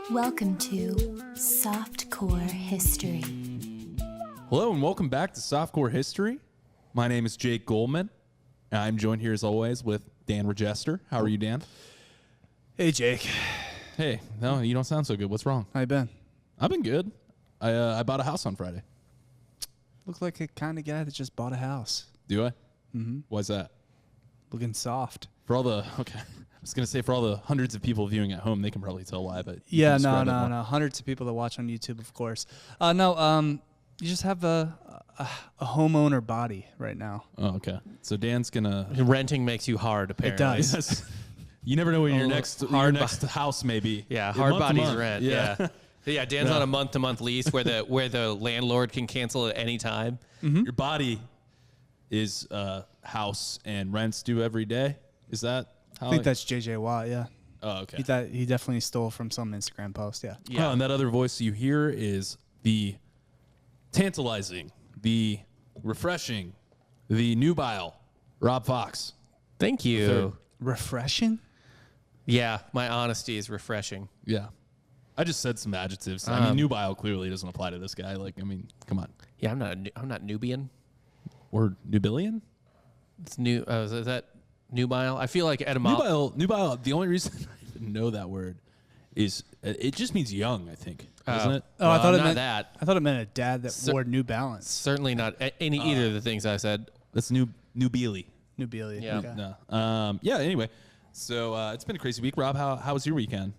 Welcome to Softcore History. Hello and welcome back to Softcore History. My name is Jake Goldman. And I'm joined here as always with Dan Regester. How are you, Dan? Hey, Jake. Hey, no, you don't sound so good. What's wrong? How you been? I've been good. I bought a house on Friday. Look like a kind of guy that just bought a house. Do I? Mm-hmm. Why's that? Looking soft. For all the I was gonna say for all the hundreds of people viewing at home, they can probably tell why. But Yeah, no. Hundreds of people that watch on YouTube, of course. You just have a homeowner body right now. Oh, okay. So Dan's gonna renting makes you hard. Apparently, it does. Yes. You never know when your next house may be. Yeah, hard bodies month. rent. Yeah. Yeah, Dan's on a month-to-month lease where the landlord can cancel at any time. Mm-hmm. Your body is house and rents due every day. Is that how? I think that's JJ Watt, yeah. Oh, okay. He definitely stole from some Instagram post, yeah. Oh, and that other voice you hear is the tantalizing, the refreshing, the nubile Rob Fox. Thank you. Refreshing? Yeah, my honesty is refreshing. Yeah. I just said some adjectives. I mean, nubile clearly doesn't apply to this guy. Like, I mean, come on. Yeah, I'm not Nubian. Or nubilian? It's new. Is that nubile? I feel like etymology. Nubile. The only reason I didn't know that word is it just means young. I think, doesn't it? Oh, I thought it not meant that. I thought it meant a dad that wore New Balance. Certainly not either of the things I said. That's nubili. Nubilia. Yeah. Okay. No. Yeah. Anyway, so it's been a crazy week. Rob, how was your weekend?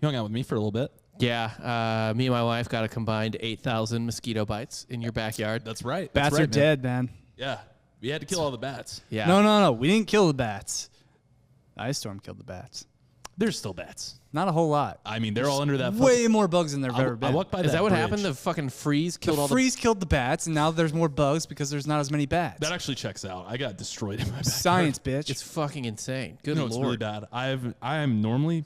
You hung out with me for a little bit. Yeah, me and my wife got a combined 8,000 mosquito bites in your backyard. That's right. Bats are dead, man. Yeah. We had to kill all the bats. Yeah. No. We didn't kill the bats. Ice Storm killed the bats. There's still bats. Not a whole lot. I mean, they're all under that. Way more bugs than there've ever been. I walked by Is that what bridge. happened? The fucking freeze killed all the freeze killed the bats, and now there's more bugs because there's not as many bats. That actually checks out. I got destroyed in my backyard. Science, bitch. It's fucking insane. Good No, lord. it's really bad. I am normally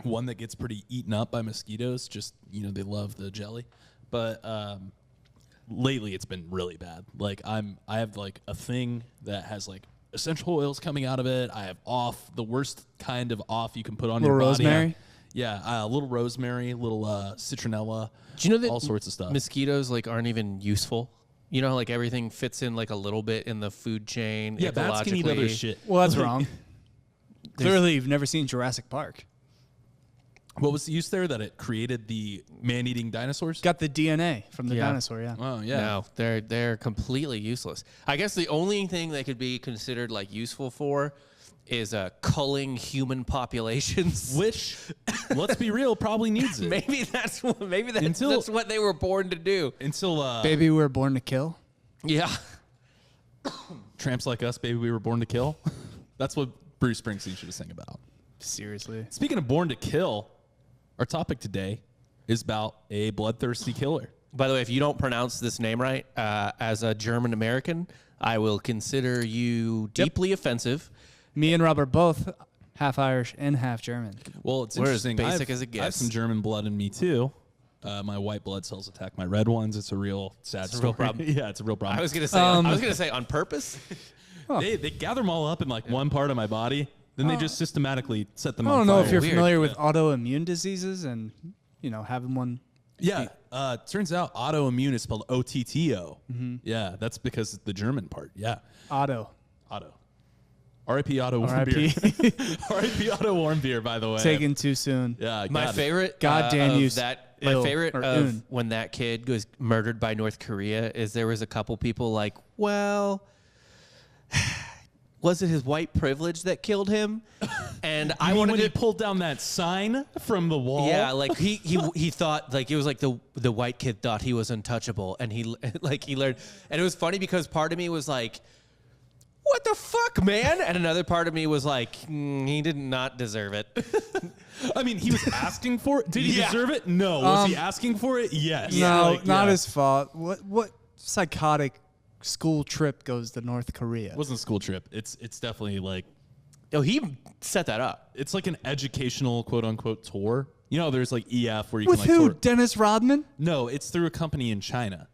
one that gets pretty eaten up by mosquitoes. Just, they love the jelly. But lately it's been really bad. Like I have like a thing that has like essential oils coming out of it. I have the worst kind of off you can put on your body. Rosemary? Yeah, a little rosemary, little citronella. Do you know that all sorts of stuff? Mosquitoes like aren't even useful? You know, like everything fits in like a little bit in the food chain. Yeah, bats can eat other shit. Well, that's wrong. Clearly, you've never seen Jurassic Park. What was the use there? That it created the man-eating dinosaurs? Got the DNA from the dinosaur, yeah. Oh, yeah. No, they're completely useless. I guess the only thing they could be considered like useful for is culling human populations. Which, let's be real, probably needs it. maybe that's what they were born to do. Until Baby, we were born to kill. Yeah. Tramps like us, baby, we were born to kill. That's what Bruce Springsteen should have sang about. Seriously. Speaking of born to kill, our topic today is about a bloodthirsty killer. By the way, if you don't pronounce this name right, as a German American, I will consider you deeply offensive. Me and Rob are both half Irish and half German. Well, it's We're interesting. as basic as it I have gets. some German blood in me too. My white blood cells attack my red ones. It's a real sad It's a real story. problem. Yeah, it's a real problem. I was gonna say on purpose. They gather them all up in like one part of my body. Then they just systematically set them on I don't fire. know if you're Weird. familiar with autoimmune diseases and, having one. Yeah, turns out autoimmune is spelled O-T-T-O. Mm-hmm. Yeah, that's because it's the German part. Yeah. Otto. R.I.P. Otto Warmbier. R.I.P. Otto Warmbier, by the way. Taken too soon. Yeah, My favorite, Goddamn of you. that. Ill, My favorite or of un. when that kid was murdered by North Korea is there was a couple people like, well, was it his white privilege that killed him? And I wanted when to he pulled down that sign from the wall. Yeah, like he thought like it was like the white kid thought he was untouchable, and he learned, and it was funny because part of me was like, what the fuck, man? And another part of me was like, he did not deserve it. I mean, he was asking for it. Did he deserve it? No. Was he asking for it? Yes. No, not his fault. What psychotic school trip goes to North Korea? It wasn't a school trip. It's definitely like, Oh, he set that up. it's like an educational quote unquote tour. There's like EF where you With can like who? tour. Dennis Rodman? No, it's through a company in China.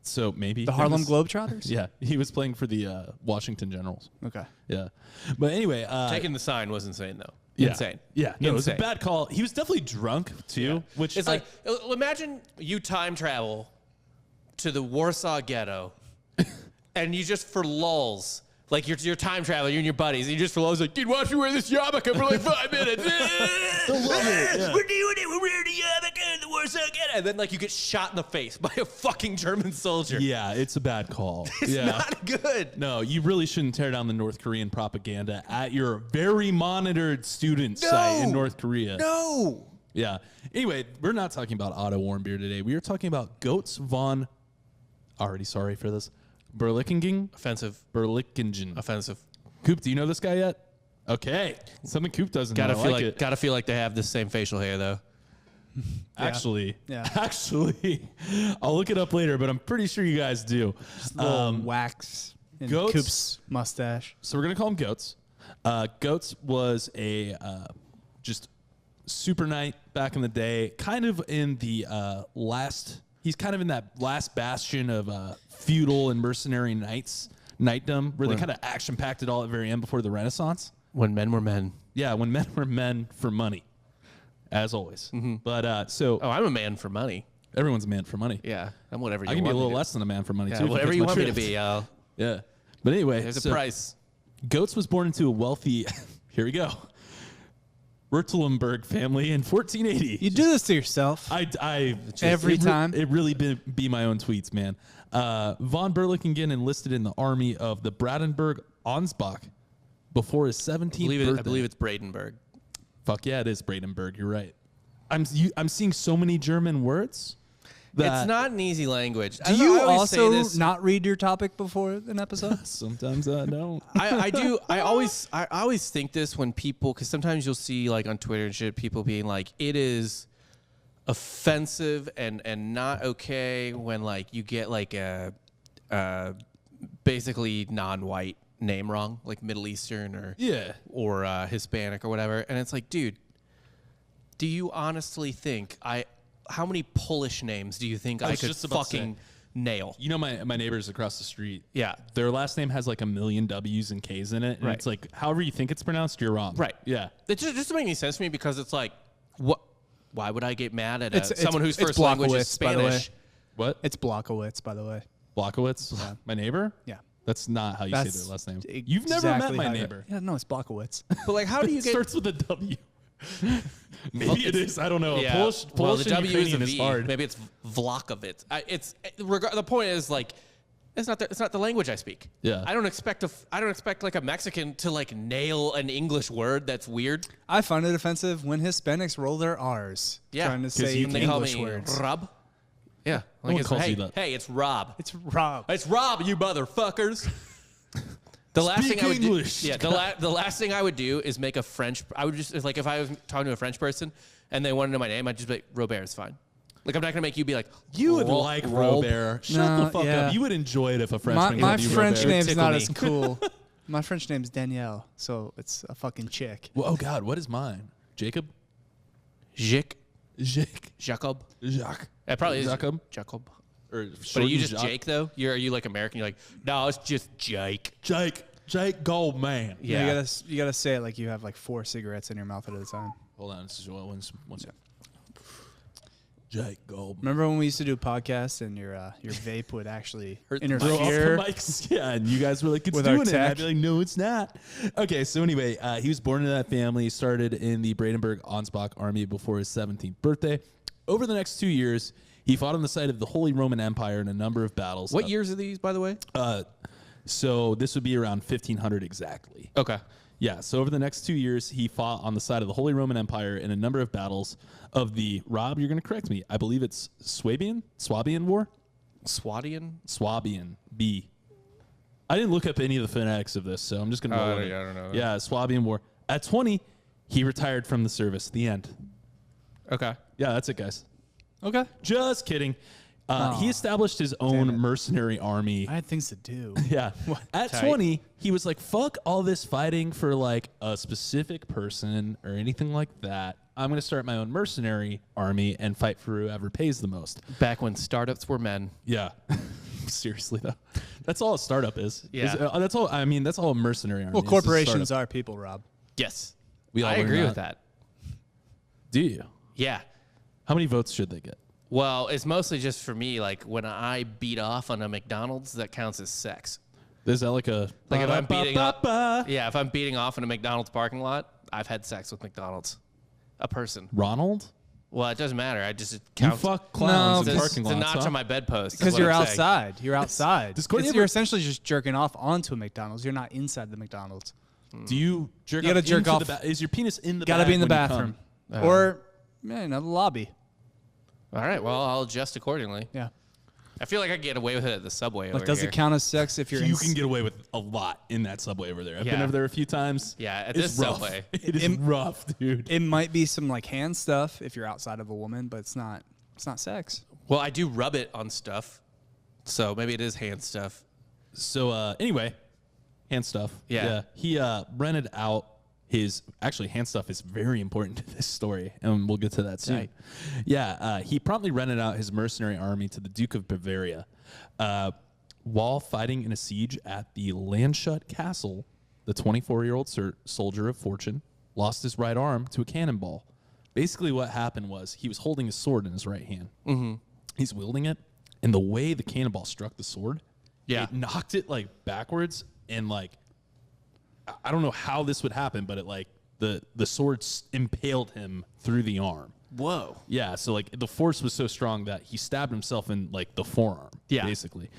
So maybe The Harlem Globetrotters? Yeah, he was playing for the Washington Generals. Okay. Yeah, but anyway, Taking the sign was insane though. yeah. Insane. Yeah, no, it was a Insane. bad call. He was definitely drunk too, which It's like, imagine you time travel to the Warsaw Ghetto, and you just for lulls, like you're time traveling, you and your buddies, and you just for lulls like, dude, watch me wear this yarmulke for like 5 minutes. I love it. Yeah. We're doing it. We're wearing the yarmulke in the Warsaw Ghetto, and then like you get shot in the face by a fucking German soldier. Yeah, it's a bad call. It's yeah. not good. No, you really shouldn't tear down the North Korean propaganda at your very monitored student site in North Korea. No. Yeah. Anyway, we're not talking about Otto Warmbier today. We are talking about Götz von. Already sorry for this. Berlichingen. Offensive. Berlichingen. Offensive. Coop, do you know this guy yet? Okay, something Coop doesn't know. I like it. Gotta feel like they have the same facial hair though. Actually, Yeah. actually, I'll look it up later, but I'm pretty sure you guys do. Just a little wax in Götz- Coop's mustache. So we're gonna call him Götz. Götz was a just super knight back in the day, kind of in the last. He's kind of in that last bastion of feudal and mercenary knightdom, where they kind of action packed it all at the very end before the Renaissance. When men were men. Yeah, when men were men for money, as always. But so Oh, I'm a man for money. everyone's a man for money. Yeah, I'm whatever you I can be a want me little to- less than a man for money Yeah, too. if you whatever catch you my want me to drift. be. Yeah. But anyway, There's a so price. Götz was born into a wealthy, here we go, Württemberg family in 1480. You do this to yourself. Every time. It really be my own tweets, man. Von Berlichingen enlisted in the army of the Brandenburg Ansbach before his 17th birthday. I believe it's Bradenburg. Fuck yeah, it is Brandenburg. You're right. I'm seeing so many German words. It's not an easy language. Do you also not read your topic before an episode? Sometimes I don't. I do. I always think this when people, because sometimes you'll see like on Twitter and shit, people being like, it is offensive and not okay when like you get like a basically non-white name wrong, like Middle Eastern or Hispanic or whatever, and it's like, dude, do you honestly think how many Polish names do you think I was could just about to fucking nail? You know, my neighbors across the street. Yeah. Their last name has like a million W's and K's in it. And Right. it's like, however you think it's pronounced, you're wrong. Right. Yeah. It just doesn't make any sense to me because it's like, what? Why would I get mad at It's- someone whose it's first language is Blockowitz, by the way. Spanish? What? It's Blockowitz, by the way. Blockowitz? My neighbor? Yeah. That's not how you say their last name. exactly You've never met how my you- neighbor. Yeah, no, it's Blockowitz. But like, how do you It get? starts with a W. Maybe it is. I don't know. Yeah. Polish well, the and W Ukrainian is a is V. hard. Maybe it's Vlakovitz. The point is like, it's not the language I speak. Yeah. I don't expect like a Mexican to like nail an English word that's weird. I find it offensive when Hispanics roll their R's Yeah. trying to say And they call English me words. Rob. Yeah. No Like one it's, calls hey, you that. hey, it's Rob. It's Rob. It's Rob, you motherfuckers. The last Speak thing I would English. do, yeah, the last thing I would do is make a French. I would just, it's like if I was talking to a French person and they wanted to know my name, I'd just be like, Robert is fine. Like I'm not gonna make you be like, You would Ro- like Rob. Robert. Shut No, the fuck yeah. up. You would enjoy it if a Frenchman My called you French Robert. name's Tickle not me. as cool. My French name's Danielle, so it's a fucking chick. Well, oh, God. What is mine? Jacob? Jacques, Jacques. Jacob. Jacques. It probably is Jacob? Jacob. Or But are you just Jake though? Are you like American? You're like, no, it's just Jake. Jake Goldman. Yeah. You gotta say it like you have like 4 cigarettes in your mouth at a time. Hold on. This is one second. Jake Goldman. Remember when we used to do podcasts and your vape would actually Throw off the interfere? mics. Yeah, and you guys were like, it's With our doing it. And I'd tech. be like, no, it's not. Okay, so anyway, he was born into that family, started in the Brandenburg Ansbach army before his 17th birthday. Over the next 2 years, he fought on the side of the Holy Roman Empire in a number of battles. What years are these, by the way? So this would be around 1500 exactly. Okay. Yeah, so over the next 2 years, he fought on the side of the Holy Roman Empire in a number of battles of the, Rob, you're going to correct me, I believe it's Swabian War? Swabian, B. I didn't look up any of the phonetics of this, so I'm just going to roll with it. I don't know. Yeah, Swabian War. At 20, he retired from the service. The end. Okay. Yeah, that's it, guys. Okay. Just kidding. He established his own it. mercenary army. I had things to do. Yeah. At Tight. 20, he was like, fuck all this fighting for like a specific person or anything like that. I'm going to start my own mercenary army and fight for whoever pays the most. Back when startups were men. Yeah. Seriously though, that's all a startup is. Yeah. That's all. I mean, that's all a mercenary army. Well, is, a corporations startup. are people, Rob. Yes. We all I learned agree that. with that. Do you? Yeah. How many votes should they get? Well, it's mostly just for me. Like when I beat off on a McDonald's, that counts as sex. Is that like a Like if I'm beating up, ba-da-ba-ba-ba? yeah, if I'm beating off in a McDonald's parking lot, I've had sex with McDonald's, a person. Ronald? Well, it doesn't matter. I just You count. fuck clowns No, in it's parking It's a lots. notch huh? on my bedpost. is Because what you're I'm saying. outside. You're outside. Does Courtney You're ever- essentially just jerking off onto a McDonald's. You're not inside the McDonald's. Do you jerk? You gotta off jerk into off- The is your penis in the? Gotta bag be in the when you bathroom. come? Or, the lobby. All right. Well, I'll adjust accordingly. Yeah. I feel like I can get away with it at the subway. Like, over does here. it count as sex if you're You in can get away with a lot in that subway over there. I've been Yeah. over there a few times. Yeah, at It's this rough. subway. It is rough, dude. It might be some like hand stuff if you're outside of a woman, but it's not sex. Well, I do rub it on stuff, so maybe it is hand stuff. So anyway, hand stuff. Yeah. He rented out his hand stuff is very important to this story, and we'll get to that soon. Right. Yeah, he promptly rented out his mercenary army to the Duke of Bavaria. While fighting in a siege at the Landshut Castle, the 24-year-old soldier of fortune lost his right arm to a cannonball. Basically, what happened was he was holding his sword in his right hand. Mm-hmm. He's wielding it, and the way the cannonball struck the sword, it knocked it like backwards, and like I don't know how this would happen, but it like the sword impaled him through the arm. Whoa. Yeah, so like the force was so strong that he stabbed himself in like the forearm. Yeah. Basically.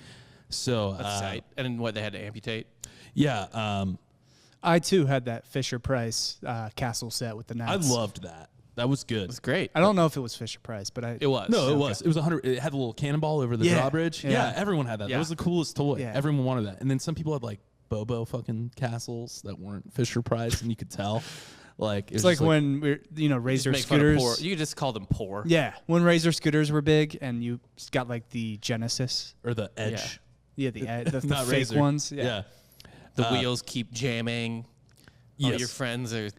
So That's tight. And then what, they had to amputate? yeah, I too had that Fisher Price castle set with the I knights. loved that. That was good. It's great. I don't know if it was Fisher Price, but It was. No, it Okay. was. It was 100. It had a little cannonball over the Yeah. drawbridge. Yeah. Yeah, everyone had that. Yeah. That was the coolest toy. Yeah. Everyone wanted that. And then some people had like Bobo fucking castles that weren't Fisher Price, and you could tell. Like it's like when Razor Make fun of poor. scooters. You could just call them poor. Yeah, when Razor scooters were big, and you got like the Genesis. or the Edge. Yeah, the Not fake Razor. ones. Yeah. The wheels keep jamming. All Yes. your friends are.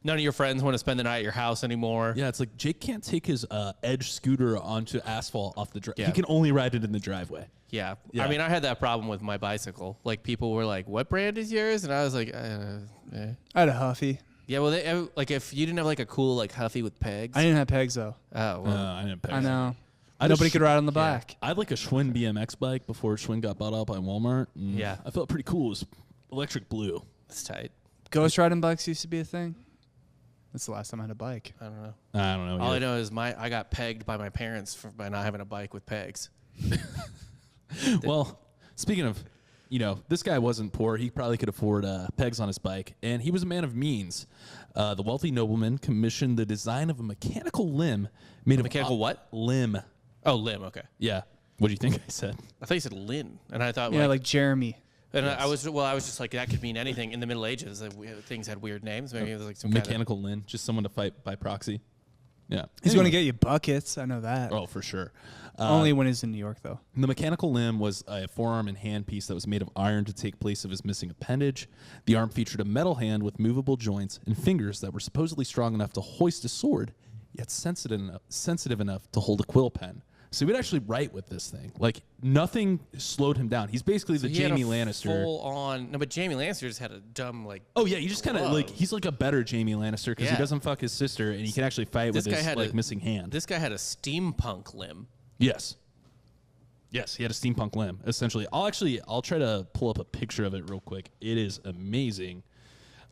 None of your friends want to spend the night at your house anymore. Yeah, it's like Jake can't take his Edge scooter onto asphalt off the driveway. Yeah. He can only ride it in the driveway. Yeah. Yeah. I mean, I had that problem with my bicycle. Like, people were like, "What brand is yours?" And I was like, I had a Huffy. "Yeah, well, like if you didn't have like a cool like Huffy with pegs." I didn't have pegs though. Oh, well. I didn't pay. I know. I just Nobody could ride on the yeah. back. I had like a Schwinn BMX bike before Schwinn got bought out by Walmart. And Yeah. I felt pretty cool. It was electric blue. It's tight. Ghost riding bikes used to be a thing. That's the last time I had a bike. I don't know. I don't know. All I either. know is I got pegged by my parents by not having a bike with pegs. Well, speaking of, this guy wasn't poor. He probably could afford pegs on his bike, and he was a man of means. The wealthy nobleman commissioned the design of a mechanical limb made of mechanical what? Limb. Oh, limb. Okay. Yeah. What do you think I said? I thought you said Lynn, and I thought Yeah, like Jeremy. and I was just like that could mean anything in the Middle Ages. Things had weird names. Maybe it was like some Mechanical limb, just someone to fight by proxy. Yeah. He's Anyway. going to get you buckets. I know that. Oh, for sure. Only when he's in New York, though. The mechanical limb was a forearm and hand piece that was made of iron to take place of his missing appendage. The arm featured a metal hand with movable joints and fingers that were supposedly strong enough to hoist a sword, yet sensitive enough to hold a quill pen. So he would actually write with this thing. Like, nothing slowed him down. He's basically the Jaime Lannister. Full on. No, but Jaime Lannister just had a dumb like. Oh, yeah, you just kind of, glove. like, he's like a better Jaime Lannister because he Yeah. doesn't fuck his sister, and he can actually fight with his, like, missing hand. This guy had a steampunk limb. Yes. Yes, he had a steampunk limb, essentially. I'll try to pull up a picture of it real quick. It is amazing.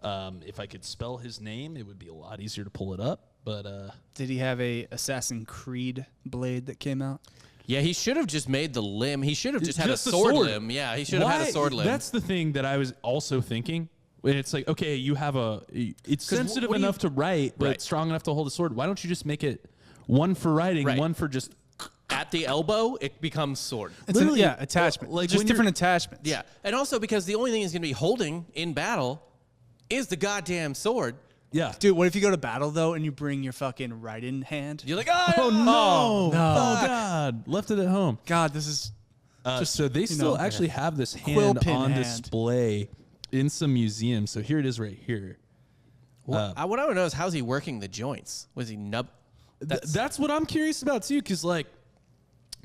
If I could spell his name, it would be a lot easier to pull it up. But Did he have a Assassin's Creed blade that came out? Yeah, he should have just made the limb. He should have just had Just a the sword sword. limb. Yeah, he should have had a sword limb. That's the thing that I was also thinking. And it's like, okay, you have it's sensitive what do you- enough to write, but Right. strong enough to hold a sword. Why don't you just make it one for writing, Right. one for just... At the elbow, it becomes sword. It's Literally, attachment. like Just when different attachments. Yeah, and also because the only thing he's going to be holding in battle is the goddamn sword. Yeah. Dude, what if you go to battle, though, and you bring your fucking right-in hand? You're like, Oh, no. no. Oh, God. Left it at home. God, this is... So they still actually have this quill hand pin on hand. display in some museums. So here it is right here. what I want to know is how's he working the joints? Was he That's what I'm curious about too, because like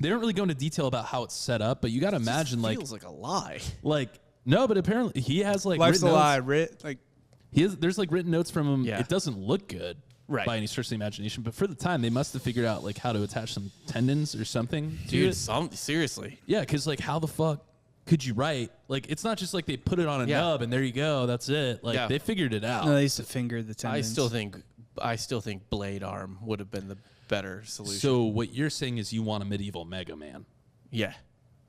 they don't really go into detail about how it's set up, but you got to imagine feels like a lie. No, but apparently he has like Life's a written lie. notes. There's like written notes from him. Yeah. It doesn't look good by any stretch of the imagination, but for the time they must have figured out like how to attach some tendons or something. Dude, seriously. Yeah, because like how the fuck could you write? Like it's not just like they put it on a nub and there you go, that's it. Like they figured it out. No, they used to finger the tendons. I still think blade arm would have been the better solution. So what you're saying is you want a medieval Mega Man. Yeah.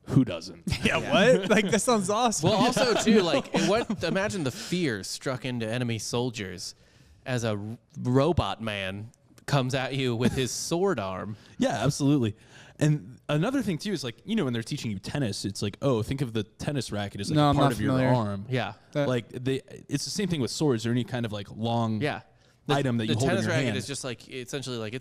Who doesn't? Yeah, what? Like, that sounds awesome. Well, also, too, like, imagine the fear struck into enemy soldiers as a robot man comes at you with his sword arm. Yeah, absolutely. And another thing, too, is like, when they're teaching you tennis, it's like, oh, think of the tennis racket as like a part of your arm. Yeah. It's the same thing with swords or any kind of like long item that you hold in your hand. The tennis racket is just like, essentially like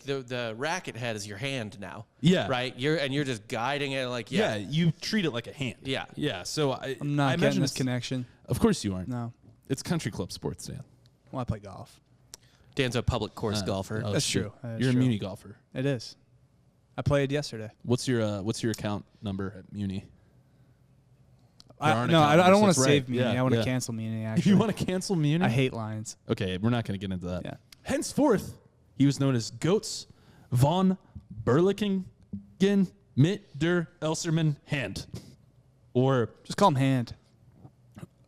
the racket head is your hand now. Yeah. Right? You're just guiding it like, yeah, you treat it like a hand. Yeah. Yeah. So I'm not getting this connection. Of course you aren't. No. It's country club sports, Dan. Well, I play golf. Dan's a public course golfer. Oh, That's true. You're a Muni golfer. It is. I played yesterday. What's your account number at Muni? I don't want to save Muni. I want to cancel Muni, actually. You want to cancel Muni? I hate lines. Okay, we're not going to get into that. Yeah. Henceforth, he was known as Götz von Berlichingen mit der Elserman Hand. Or just call him Hand.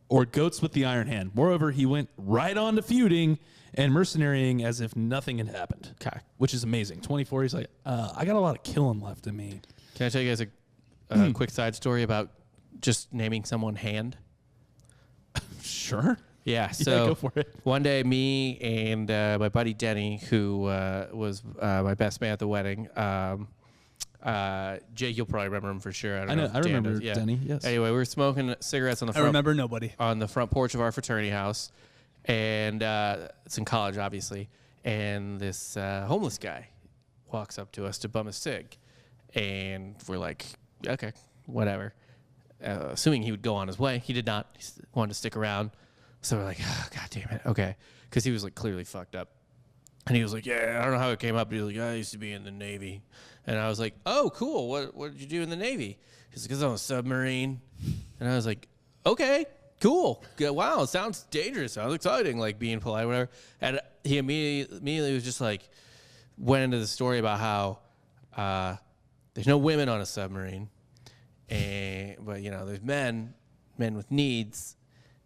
Or Götz with the Iron Hand. Moreover, he went right on to feuding and mercenarying as if nothing had happened. Okay. Which is amazing. 24, he's like, I got a lot of killing left in me. Can I tell you guys a quick side story about just naming someone Hand? Sure. Yeah, so go for it. One day, me and my buddy Denny, who was my best man at the wedding, Jake, you'll probably remember him for sure. I know. I remember Denny, yes. Anyway, we were smoking cigarettes on the front. I remember nobody. On the front porch of our fraternity house, and it's in college, obviously, and this homeless guy walks up to us to bum a cig, and we're like, okay, whatever. Assuming he would go on his way. He did not. He wanted to stick around. So we're like, oh, God damn it. Okay. Because he was like clearly fucked up. And he was like, yeah, I don't know how it came up. He was like, I used to be in the Navy. And I was like, oh, cool. What did you do in the Navy? He's like, 'cause I'm a submarine. And I was like, okay, cool. Wow, it sounds dangerous. Sounds exciting, like being polite, whatever. And he immediately was just like, went into the story about how there's no women on a submarine. But there's men with needs,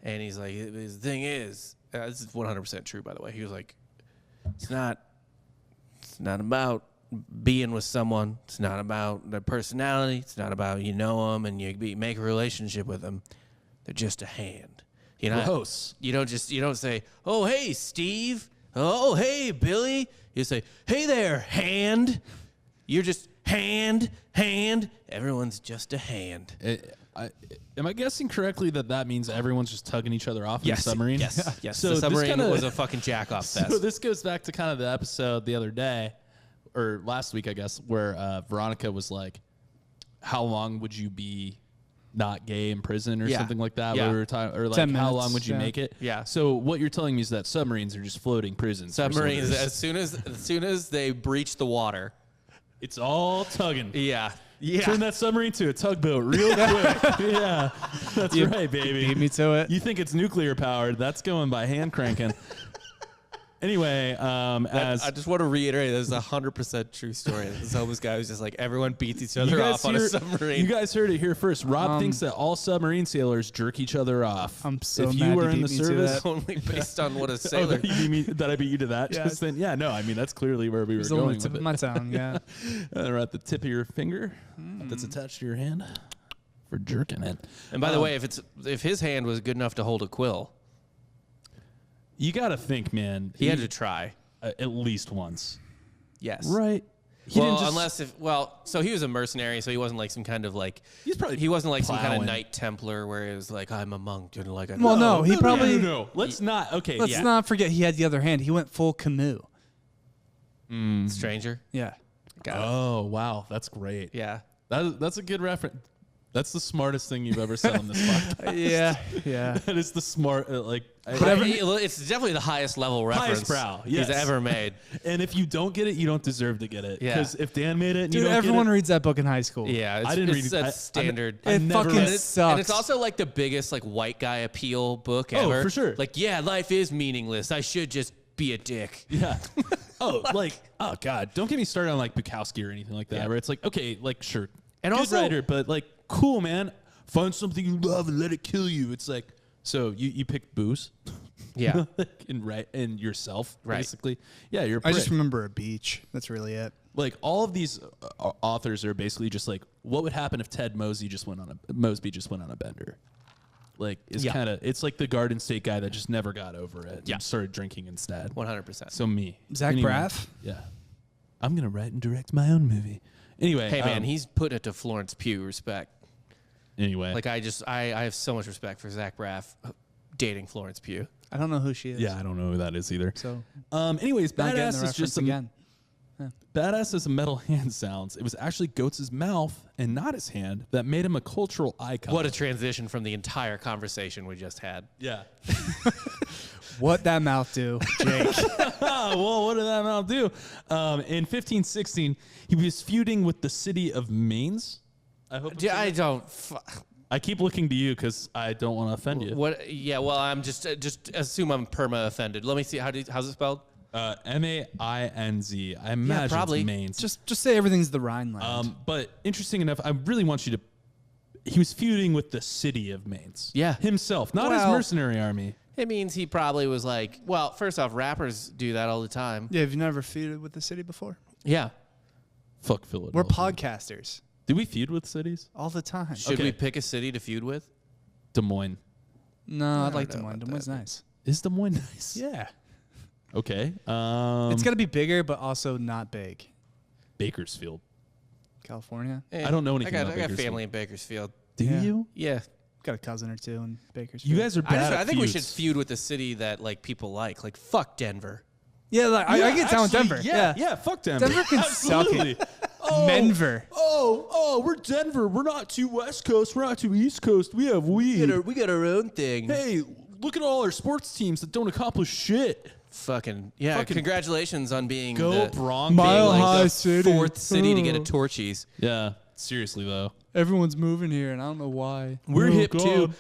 and he's like, the thing is, this is 100% true, by the way. He was like, it's not about being with someone. It's not about their personality. It's not about you know them and you make a relationship with them. They're just a hand. Gross. You don't say, oh hey Steve, oh hey Billy. You say, hey there hand. You're just hand. Everyone's just a hand. Am I guessing correctly that means everyone's just tugging each other off in the submarine? Yes. So the submarine was a fucking jack-off fest. So this goes back to kind of the episode the other day, or last week, I guess, where Veronica was like, how long would you be not gay in prison or something like that? Yeah. Where we were talking, or like, 10 how minutes, long would you make it? Yeah. So what you're telling me is that submarines are just floating prisons. Submarines, as soon as they breach the water, it's all tugging. Yeah. Turn that submarine to a tugboat real quick. Yeah, that's right, baby. Beat me to it. You think it's nuclear powered? That's going by hand cranking. Anyway, I just want to reiterate, this is 100% true story. This homeless guy was just like, everyone beats each other off on a submarine. You guys heard it here first. Rob thinks that all submarine sailors jerk each other off. I'm so if mad you were you in the beat me to service, that. Only based on what a sailor. that I beat you to that Yeah. just then. Yeah, no, I mean that's clearly where we were It's on going the tip with of it. my tongue, yeah. Or at the tip of your finger that's attached to your hand for jerking it. And by the way, if his hand was good enough to hold a quill, you got to think, man. he had to try. At least once. Yes. Right. So he was a mercenary, so he wasn't like some kind of like. He wasn't like some kind of plowing. Knight Templar where it was like I'm a monk and like. Well, no, he probably. No. Let's not. Okay. Let's not forget he had the other hand. He went full canoe. Stranger. Yeah. Got it. Oh wow, that's great. Yeah. That's a good reference. That's the smartest thing you've ever said on this podcast. Yeah. That is the smart, It's definitely the highest level reference brow, he's ever made. And if you don't get it, you don't deserve to get it. Yeah. Because if Dan made it, and Dude, you don't everyone get it, reads that book in high school. Yeah, I didn't read it. That's standard. It never fucking read it. sucks. And it's also like the biggest like white guy appeal book ever. for sure. Like, yeah, life is meaningless. I should just be a dick. Yeah. Oh God. Don't get me started on like Bukowski or anything like that. Yeah. Where it's like, okay, like sure, And good also- writer, but like cool, man. Find something you love and let it kill you. It's like, so you picked booze, Yeah. and yourself, Right. basically. Yeah, you're. A I just prick. remember a beach. That's really it. Like all of these authors are basically just like, what would happen if Ted Mosby just went on a bender? Like it's Yeah. kind of it's like the Garden State guy that just never got over it. Yeah. And started drinking instead. 100%. So me, Zach Anyway, Braff? Yeah, I'm gonna write and direct my own movie. Anyway, Hey man, he's putting it to Florence Pugh respect. anyway, Like I have so much respect for Zach Braff dating Florence Pugh. I don't know who she is. yeah, I don't know who that is either. So Anyways, not getting badass the is reference just again. badass as a metal hand sounds. It was actually Götz's mouth and not his hand that made him a cultural icon. What a transition from the entire conversation we just had. yeah. What that mouth do, Jake? Well, what did that mouth do? In 1516, he was feuding with the city of Mainz. I hope. I don't. I keep looking to you because I don't want to offend you. What? Yeah. Well, I'm just assume I'm perma offended. Let me see. How's it spelled? Mainz. I imagine probably. it's Mainz. just say everything's the Rhineland. But interesting enough, I really want you to. He was feuding with the city of Mainz. Yeah. Himself, not his Well- mercenary army. It means he probably was like, well, first off, rappers do that all the time. Yeah, have you never feuded with the city before? Yeah. Fuck Philadelphia. We're podcasters Do we feud with cities? all the time. Should Okay. we pick a city to feud with? Des Moines. No, I'd like know Des Moines. about Des Moines nice. Is Des Moines nice? Yeah. Okay. It's got to be bigger, but also not big. Bakersfield. California. Eh, I don't know anything I about got Bakersfield. family in Bakersfield. Do Yeah. you? Yeah. Got a cousin or two in Bakersfield. You guys are bad. I at think we should feuds. feud with a city that like people like. Like fuck Denver. Yeah, like, I get down with actually, Denver. Yeah, fuck Denver. Denver can suck Absolutely. it. Denver. We're Denver. We're not too West Coast. We're not too East Coast. We have weed. We got our own thing. Hey, look at all our sports teams that don't accomplish shit. Fucking yeah! Fucking congratulations on being Go the, Bronx. Mile being, like, High the City. fourth city to get a Torchies. Yeah, seriously though. Everyone's moving here, and I don't know why. We're Oh, hip God. too.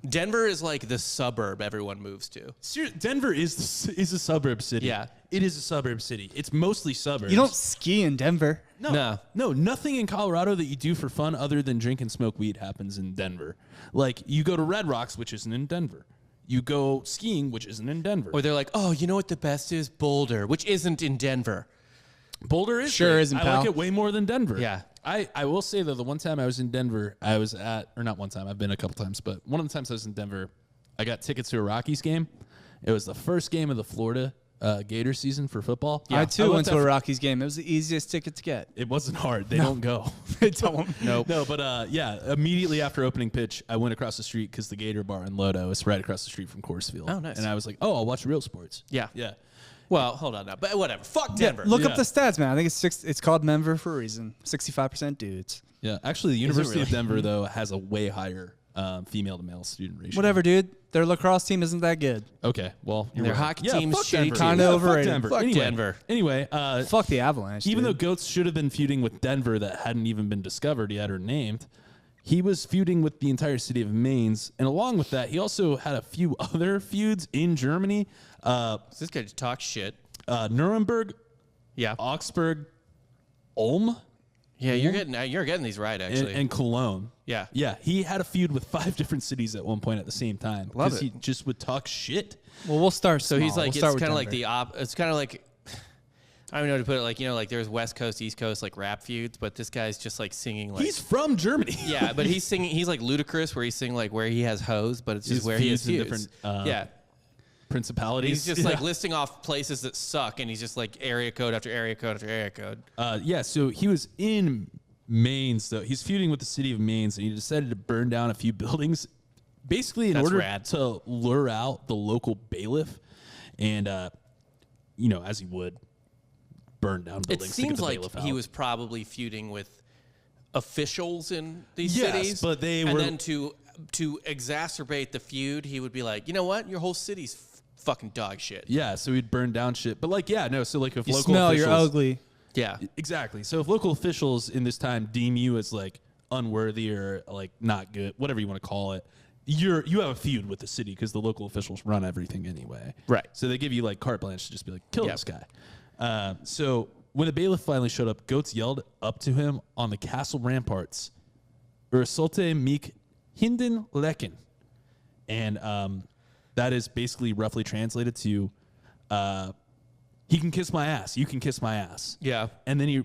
Denver is like the suburb everyone moves to. Denver is a suburb city. Yeah. It is a suburb city. It's mostly suburbs. You don't ski in Denver. No, nothing in Colorado that you do for fun other than drink and smoke weed happens in Denver. Like, you go to Red Rocks, which isn't in Denver. You go skiing, which isn't in Denver. Or they're like, oh, you know what the best is? Boulder, which isn't in Denver. Boulder is Sure great. isn't, I pal. like it way more than Denver. Yeah. I will say, though, the one time I was in Denver, I was at, or not one time, I've been a couple times, but one of the times I was in Denver, I got tickets to a Rockies game. It was the first game of the Florida Gator season for football. I too left went to that a for- Rockies game. It was the easiest ticket to get. It wasn't hard. They don't go. They don't. Nope. No, but yeah, immediately after opening pitch, I went across the street because the Gator Bar in Lodo is right across the street from Coors Field. Oh, nice. And I was like, oh, I'll watch Real Sports. Yeah. Yeah. Well, hold on now. But whatever. Fuck Denver. Look up Yeah. the stats, man. I think it's called Denver for a reason. 65% dudes. Yeah. Actually, the University of really? Denver, though, has a way higher female to male student ratio. Whatever, dude. Their lacrosse team isn't that good. Okay. Well, you're Their right. hockey Yeah, team's fuck shitty Denver. too. Kinda Yeah, overrated. Fuck Denver. Fuck anyway, Denver. Anyway, Fuck the Avalanche. even dude. though Götz should have been feuding with Denver that hadn't even been discovered yet or named, he was feuding with the entire city of Mainz. And along with that, he also had a few other feuds in Germany. This guy just talks shit. Nuremberg, Yeah. Augsburg, Ulm, Yeah, you're getting these right actually. and Cologne. Yeah. Yeah, he had a feud with 5 different cities at one point at the same time. Love Because it. he just would talk shit. well, we'll start. So he's small. like, We'll start it's with kind of like Denver. it's kind of like, I don't know how to put it. Like, you know, like there's West Coast, East Coast, like rap feuds, but this guy's just like singing like. He's from Germany. Yeah, but he's singing. He's like Ludacris, where he's singing like where he has hoes, but it's just He's where he has feuds in feuds. different, yeah, Principalities. he's just like listing off places that suck, and he's just like area code after area code after area code. Yeah, so he was in Mainz, though. He's feuding with the city of Mainz, and he decided to burn down a few buildings, basically in That's order rad. to lure out the local bailiff. And, you know, as he would, burn down It buildings to get seems the like bailiff he out. was probably feuding with officials in these Yes, cities. but they and were- then to exacerbate the feud, he would be like, you know what? Your whole city's fucking dog shit. Yeah, so he'd burn down shit. But like, yeah, no. So like, if You local smell, officials, you're ugly. Yeah. exactly. So if local officials in this time deem you as like unworthy or like not good, whatever you want to call it, you have a feud with the city because the local officials run everything anyway. Right. So they give you like carte blanche to just be like, kill Yep. this guy. So when the bailiff finally showed up, Götz yelled up to him on the castle ramparts, "Ursolte mich hinden lecken," and that is basically roughly translated to, "He can kiss my ass. You can kiss my ass." Yeah. And then he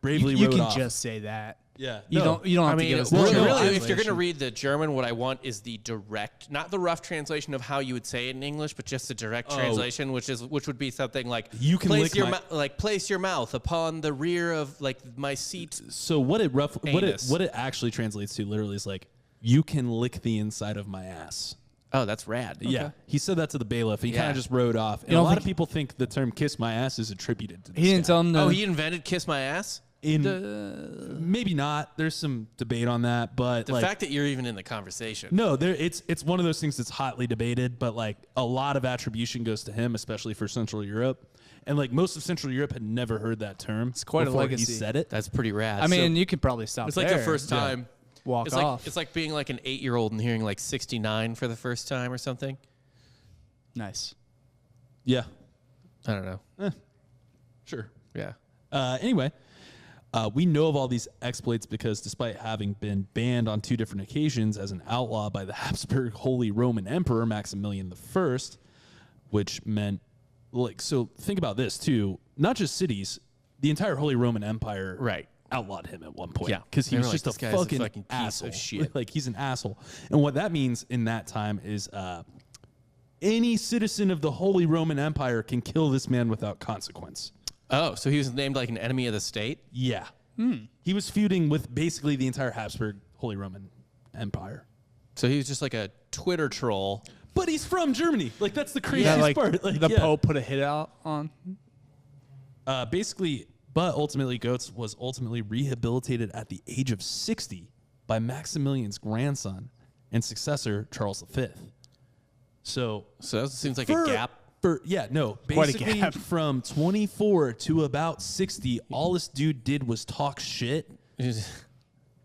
bravely You rode can off. just say that. Yeah. You No. don't. You don't have I to mean, give us well, the really, translation. if you're going to read the German, what I want is the direct, not the rough translation of how you would say it in English, but just the direct translation, which would be something like, You can place lick your my- place your mouth upon the rear of like my seat. So what it Anus. what it actually translates to literally is like, "You can lick the inside of my ass." Oh, that's rad. Yeah, he said that to the bailiff. He kind Yeah. of just rode off. And a don't lot of think- people think the term "kiss my ass" is attributed to this He didn't guy. tell him to. Oh, he invented kiss my ass? Maybe not. There's some debate on that, but The like, fact that you're even in the conversation. no, it's one of those things that's hotly debated. But like, a lot of attribution goes to him, especially for Central Europe. And like, most of Central Europe had never heard that term. It's quite a before legacy. He said it. That's pretty rad. I mean, you could probably stop. it's like there. the first time. Walk it's off. Like, it's like being like an 8-year-old and hearing like 69 for the first time or something. Nice. Yeah, I don't know. sure. Yeah. Anyway, we know of all these exploits because despite having been banned on 2 different occasions as an outlaw by the Habsburg Holy Roman Emperor Maximilian I, which meant, like, so think about this too, not just cities, the entire Holy Roman Empire Right. outlawed him at one point. Yeah. Because he They was were like, just "This a guy's a fucking, fucking piece of asshole. shit." Like, he's an asshole. And what that means in that time is any citizen of the Holy Roman Empire can kill this man without consequence. Oh, so he was named like an enemy of the state? Yeah. He was feuding with basically the entire Habsburg Holy Roman Empire. So he was just like a Twitter troll. But he's from Germany. Like, that's the Yeah, craziest like part. Like, the yeah. Pope put a hit out on. Basically, but ultimately, Götz was ultimately rehabilitated at the age of 60 by Maximilian's grandson and successor, Charles V. So So that seems like a gap. Quite a Basically, gap. from 24 to about 60, all this dude did was talk shit,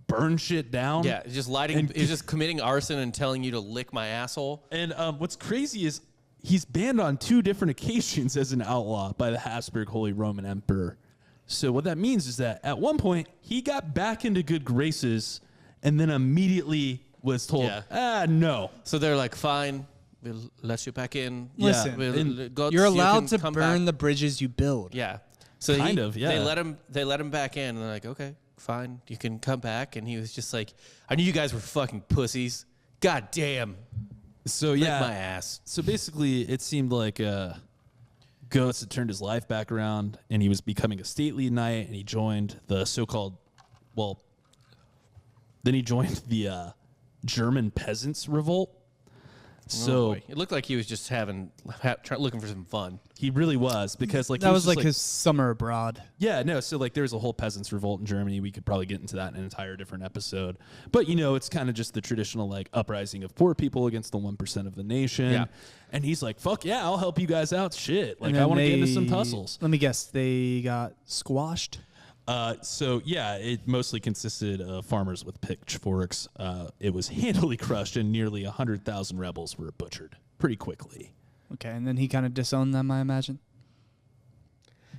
burn shit down. Yeah, just lighting. And- He's just committing arson and telling you to lick my asshole. And what's crazy is he's banned on 2 different occasions as an outlaw by the Habsburg Holy Roman Emperor. So what that means is that at one point he got back into good graces and then immediately was told, no. So they're like, fine, we'll let you back in. Listen, Götz, You're you allowed can to come burn back. the bridges you build. Yeah. So Kind of, yeah. They let him back in, and they're like, okay, fine, you can come back. And he was just like, I knew you guys were fucking pussies. God damn. So Lick yeah, my ass. So basically, it seemed like Götz had turned his life back around, and he was becoming a stately knight, and he joined the so-called, then he joined the German peasants' revolt. So boy. It looked like he was just looking for some fun. he really was, because like That he was just, like his summer abroad. Yeah, no. So like, there's a whole peasants' revolt in Germany. We could probably get into that in an entire different episode. But it's kind of just the traditional like uprising of poor people against the 1% of the nation. Yeah. And he's like, "Fuck yeah, I'll help you guys out." Shit, like And I then want to get into some they- tussles. Let me guess. They got squashed. So yeah, it mostly consisted of farmers with pitchforks. It was handily crushed, and nearly 100,000 rebels were butchered pretty quickly. Okay, and then he kind of disowned them, I imagine.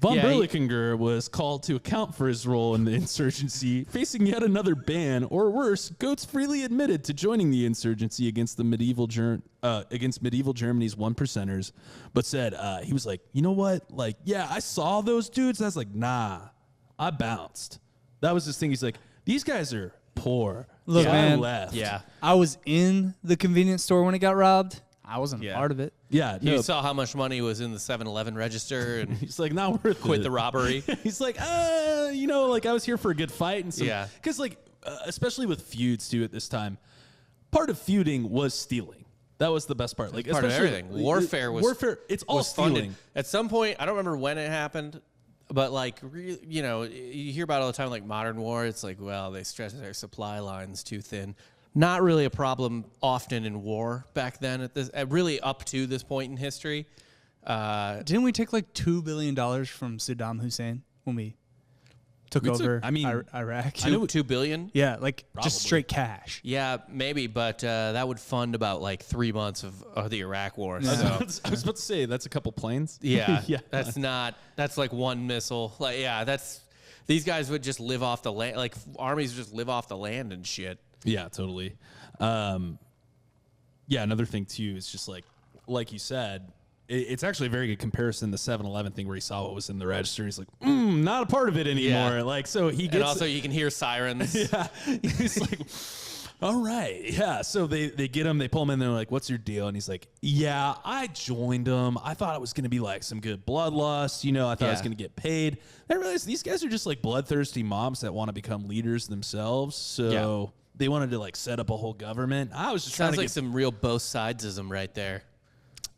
Von Yeah, Berlichingen was called to account for his role in the insurgency, facing yet another ban, or worse, Götz freely admitted to joining the insurgency against the medieval Germany's 1%ers, but said he was like, you know what? Like, yeah, I saw those dudes. I was like, nah, I bounced. That was his thing. He's like, these guys are poor. Look, so man. I left. Yeah. I was in the convenience store when it got robbed. I wasn't a Yeah. part of it. Yeah. You No, saw how much money was in the 7-Eleven register and he's like, not worth quit it. the robbery. He's like, like I was here for a good fight and some, Yeah. because like, especially with feuds too at this time, part of feuding was stealing. That was the best part. Like Part of especially- everything. Warfare was It's all was funded. stealing. At some point, I don't remember when it happened. But like, you know, you hear about it all the time, like modern war. It's like, well, they stretch their supply lines too thin. Not really a problem often in war back then. Really up to this point in history. Didn't we take like $2 billion from Saddam Hussein when we took over Iraq? $2 billion? Yeah, like Probably. just straight cash. Yeah, maybe, but that would fund about like 3 months of the Iraq war. Yeah. So. I was about to say that's a couple planes. Yeah, yeah. That's like one missile. Like, yeah, these guys would just live off the land. Like armies would just live off the land and shit. Yeah, totally. Yeah, another thing too is just like you said, it's actually a very good comparison. The 7-Eleven thing where he saw what was in the register. He's like, not a part of it anymore. Yeah. Like, so he gets. And also, you can hear sirens. Yeah, he's like, all right, yeah. So they get him, they pull him in. They're like, what's your deal? And he's like, yeah, I joined him. I thought it was gonna be like some good bloodlust. You know, I thought I was gonna get paid. Then I realized these guys are just like bloodthirsty mobs that want to become leaders themselves. So. Yeah. They wanted to like set up a whole government. I was just trying to get some real both sidesism right there.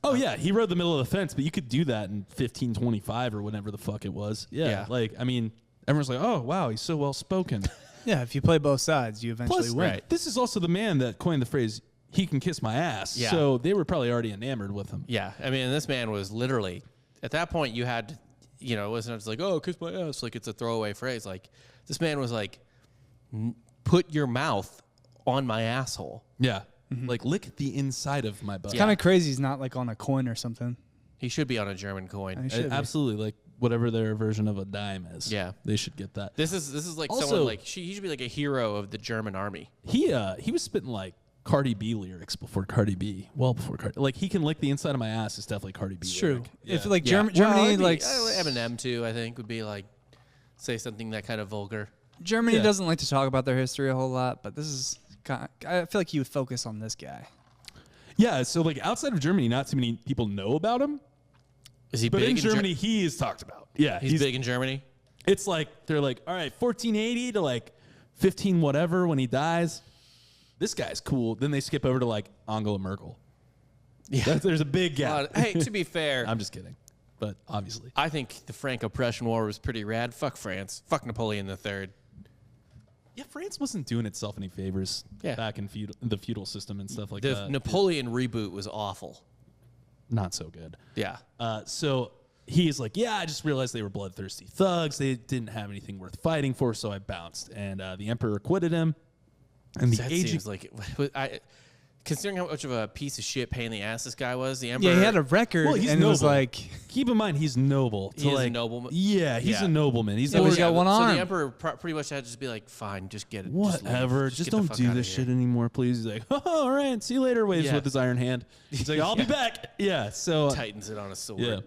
Oh yeah, he rode the middle of the fence, but you could do that in 1525 or whatever the fuck it was. Yeah. Like I mean, everyone's like, "Oh wow, he's so well spoken." Yeah, if you play both sides, you eventually win. Right. This is also the man that coined the phrase "he can kiss my ass." Yeah. So they were probably already enamored with him. Yeah, I mean, this man was literally at that point. You had, you know, it wasn't just like, "Oh, kiss my ass," like it's a throwaway phrase. Like this man was like, "Put your mouth on my asshole." Yeah. Like lick the inside of my butt. It's kind of crazy he's not like on a coin or something. He should be on a German coin. He should be. Absolutely, like whatever their version of a dime is. Yeah. They should get that. This is like Also, someone like he should be like a hero of the German army. He was spitting like Cardi B lyrics before Cardi B. Well, before Cardi. Like he can lick the inside of my ass is definitely Cardi B. It's lyric. true. Yeah. If like Yeah. Germany, Well, like Eminem too, I think would be like say something that kind of vulgar. Germany doesn't like to talk about their history a whole lot, but this is I feel like you would focus on this guy. Yeah, so like outside of Germany, not too many people know about him. Is he But big in Germany, he is talked about. Yeah, He's big in Germany. It's like they're like, all right, 1480 to like 15 whatever when he dies. This guy's cool. Then they skip over to like Angela Merkel. Yeah, There's a big gap. hey, to be fair, I'm just kidding, but obviously, I think the Franco-Prussian War was pretty rad. Fuck France. Fuck Napoleon III. yeah, France wasn't doing itself any favors back in the feudal system and stuff like The that. Napoleon reboot was awful. Not so good. Yeah. So he's like, yeah, I just realized they were bloodthirsty thugs. They didn't have anything worth fighting for, so I bounced. And the emperor acquitted him. And the That aging, seems like considering how much of a piece of shit pain in the ass this guy was, the emperor. Yeah, he had a record, Well, he's and it was noble. like, keep in mind, he's noble. He is a nobleman? Yeah, he's Yeah. a nobleman. He's Yeah, always he's got one so arm. the emperor pretty much had to just be like, fine, just get it. whatever. Just Just get the don't fuck do outta this here. shit anymore, please. He's like, oh, all right, see you later. Waves Yeah. with his iron hand. He's like, I'll be back. Yeah. So Tightens it on a sword. yeah.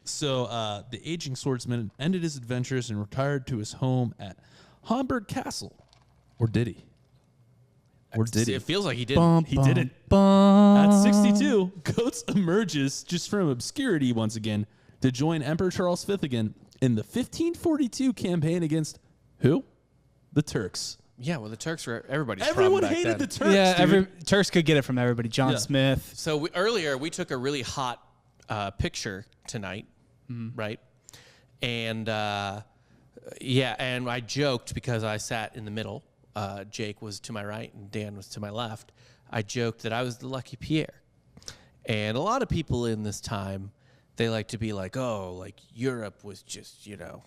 So the aging swordsman ended his adventures and retired to his home at Homburg Castle. Or did he? Or did he? It feels like he did. He didn't. At 62, Götz emerges just from obscurity once again to join Emperor Charles V again in the 1542 campaign against who? The Turks. Yeah, well, the Turks were everybody's Everyone problem back hated then. the Turks. yeah, dude. Turks could get it from everybody. John Yeah. Smith. So earlier we took a really hot picture tonight, right? And yeah, and I joked because I sat in the middle. Jake was to my right and Dan was to my left. I joked that I was the lucky Pierre. And a lot of people in this time, they like to be like, oh, like Europe was just, you know,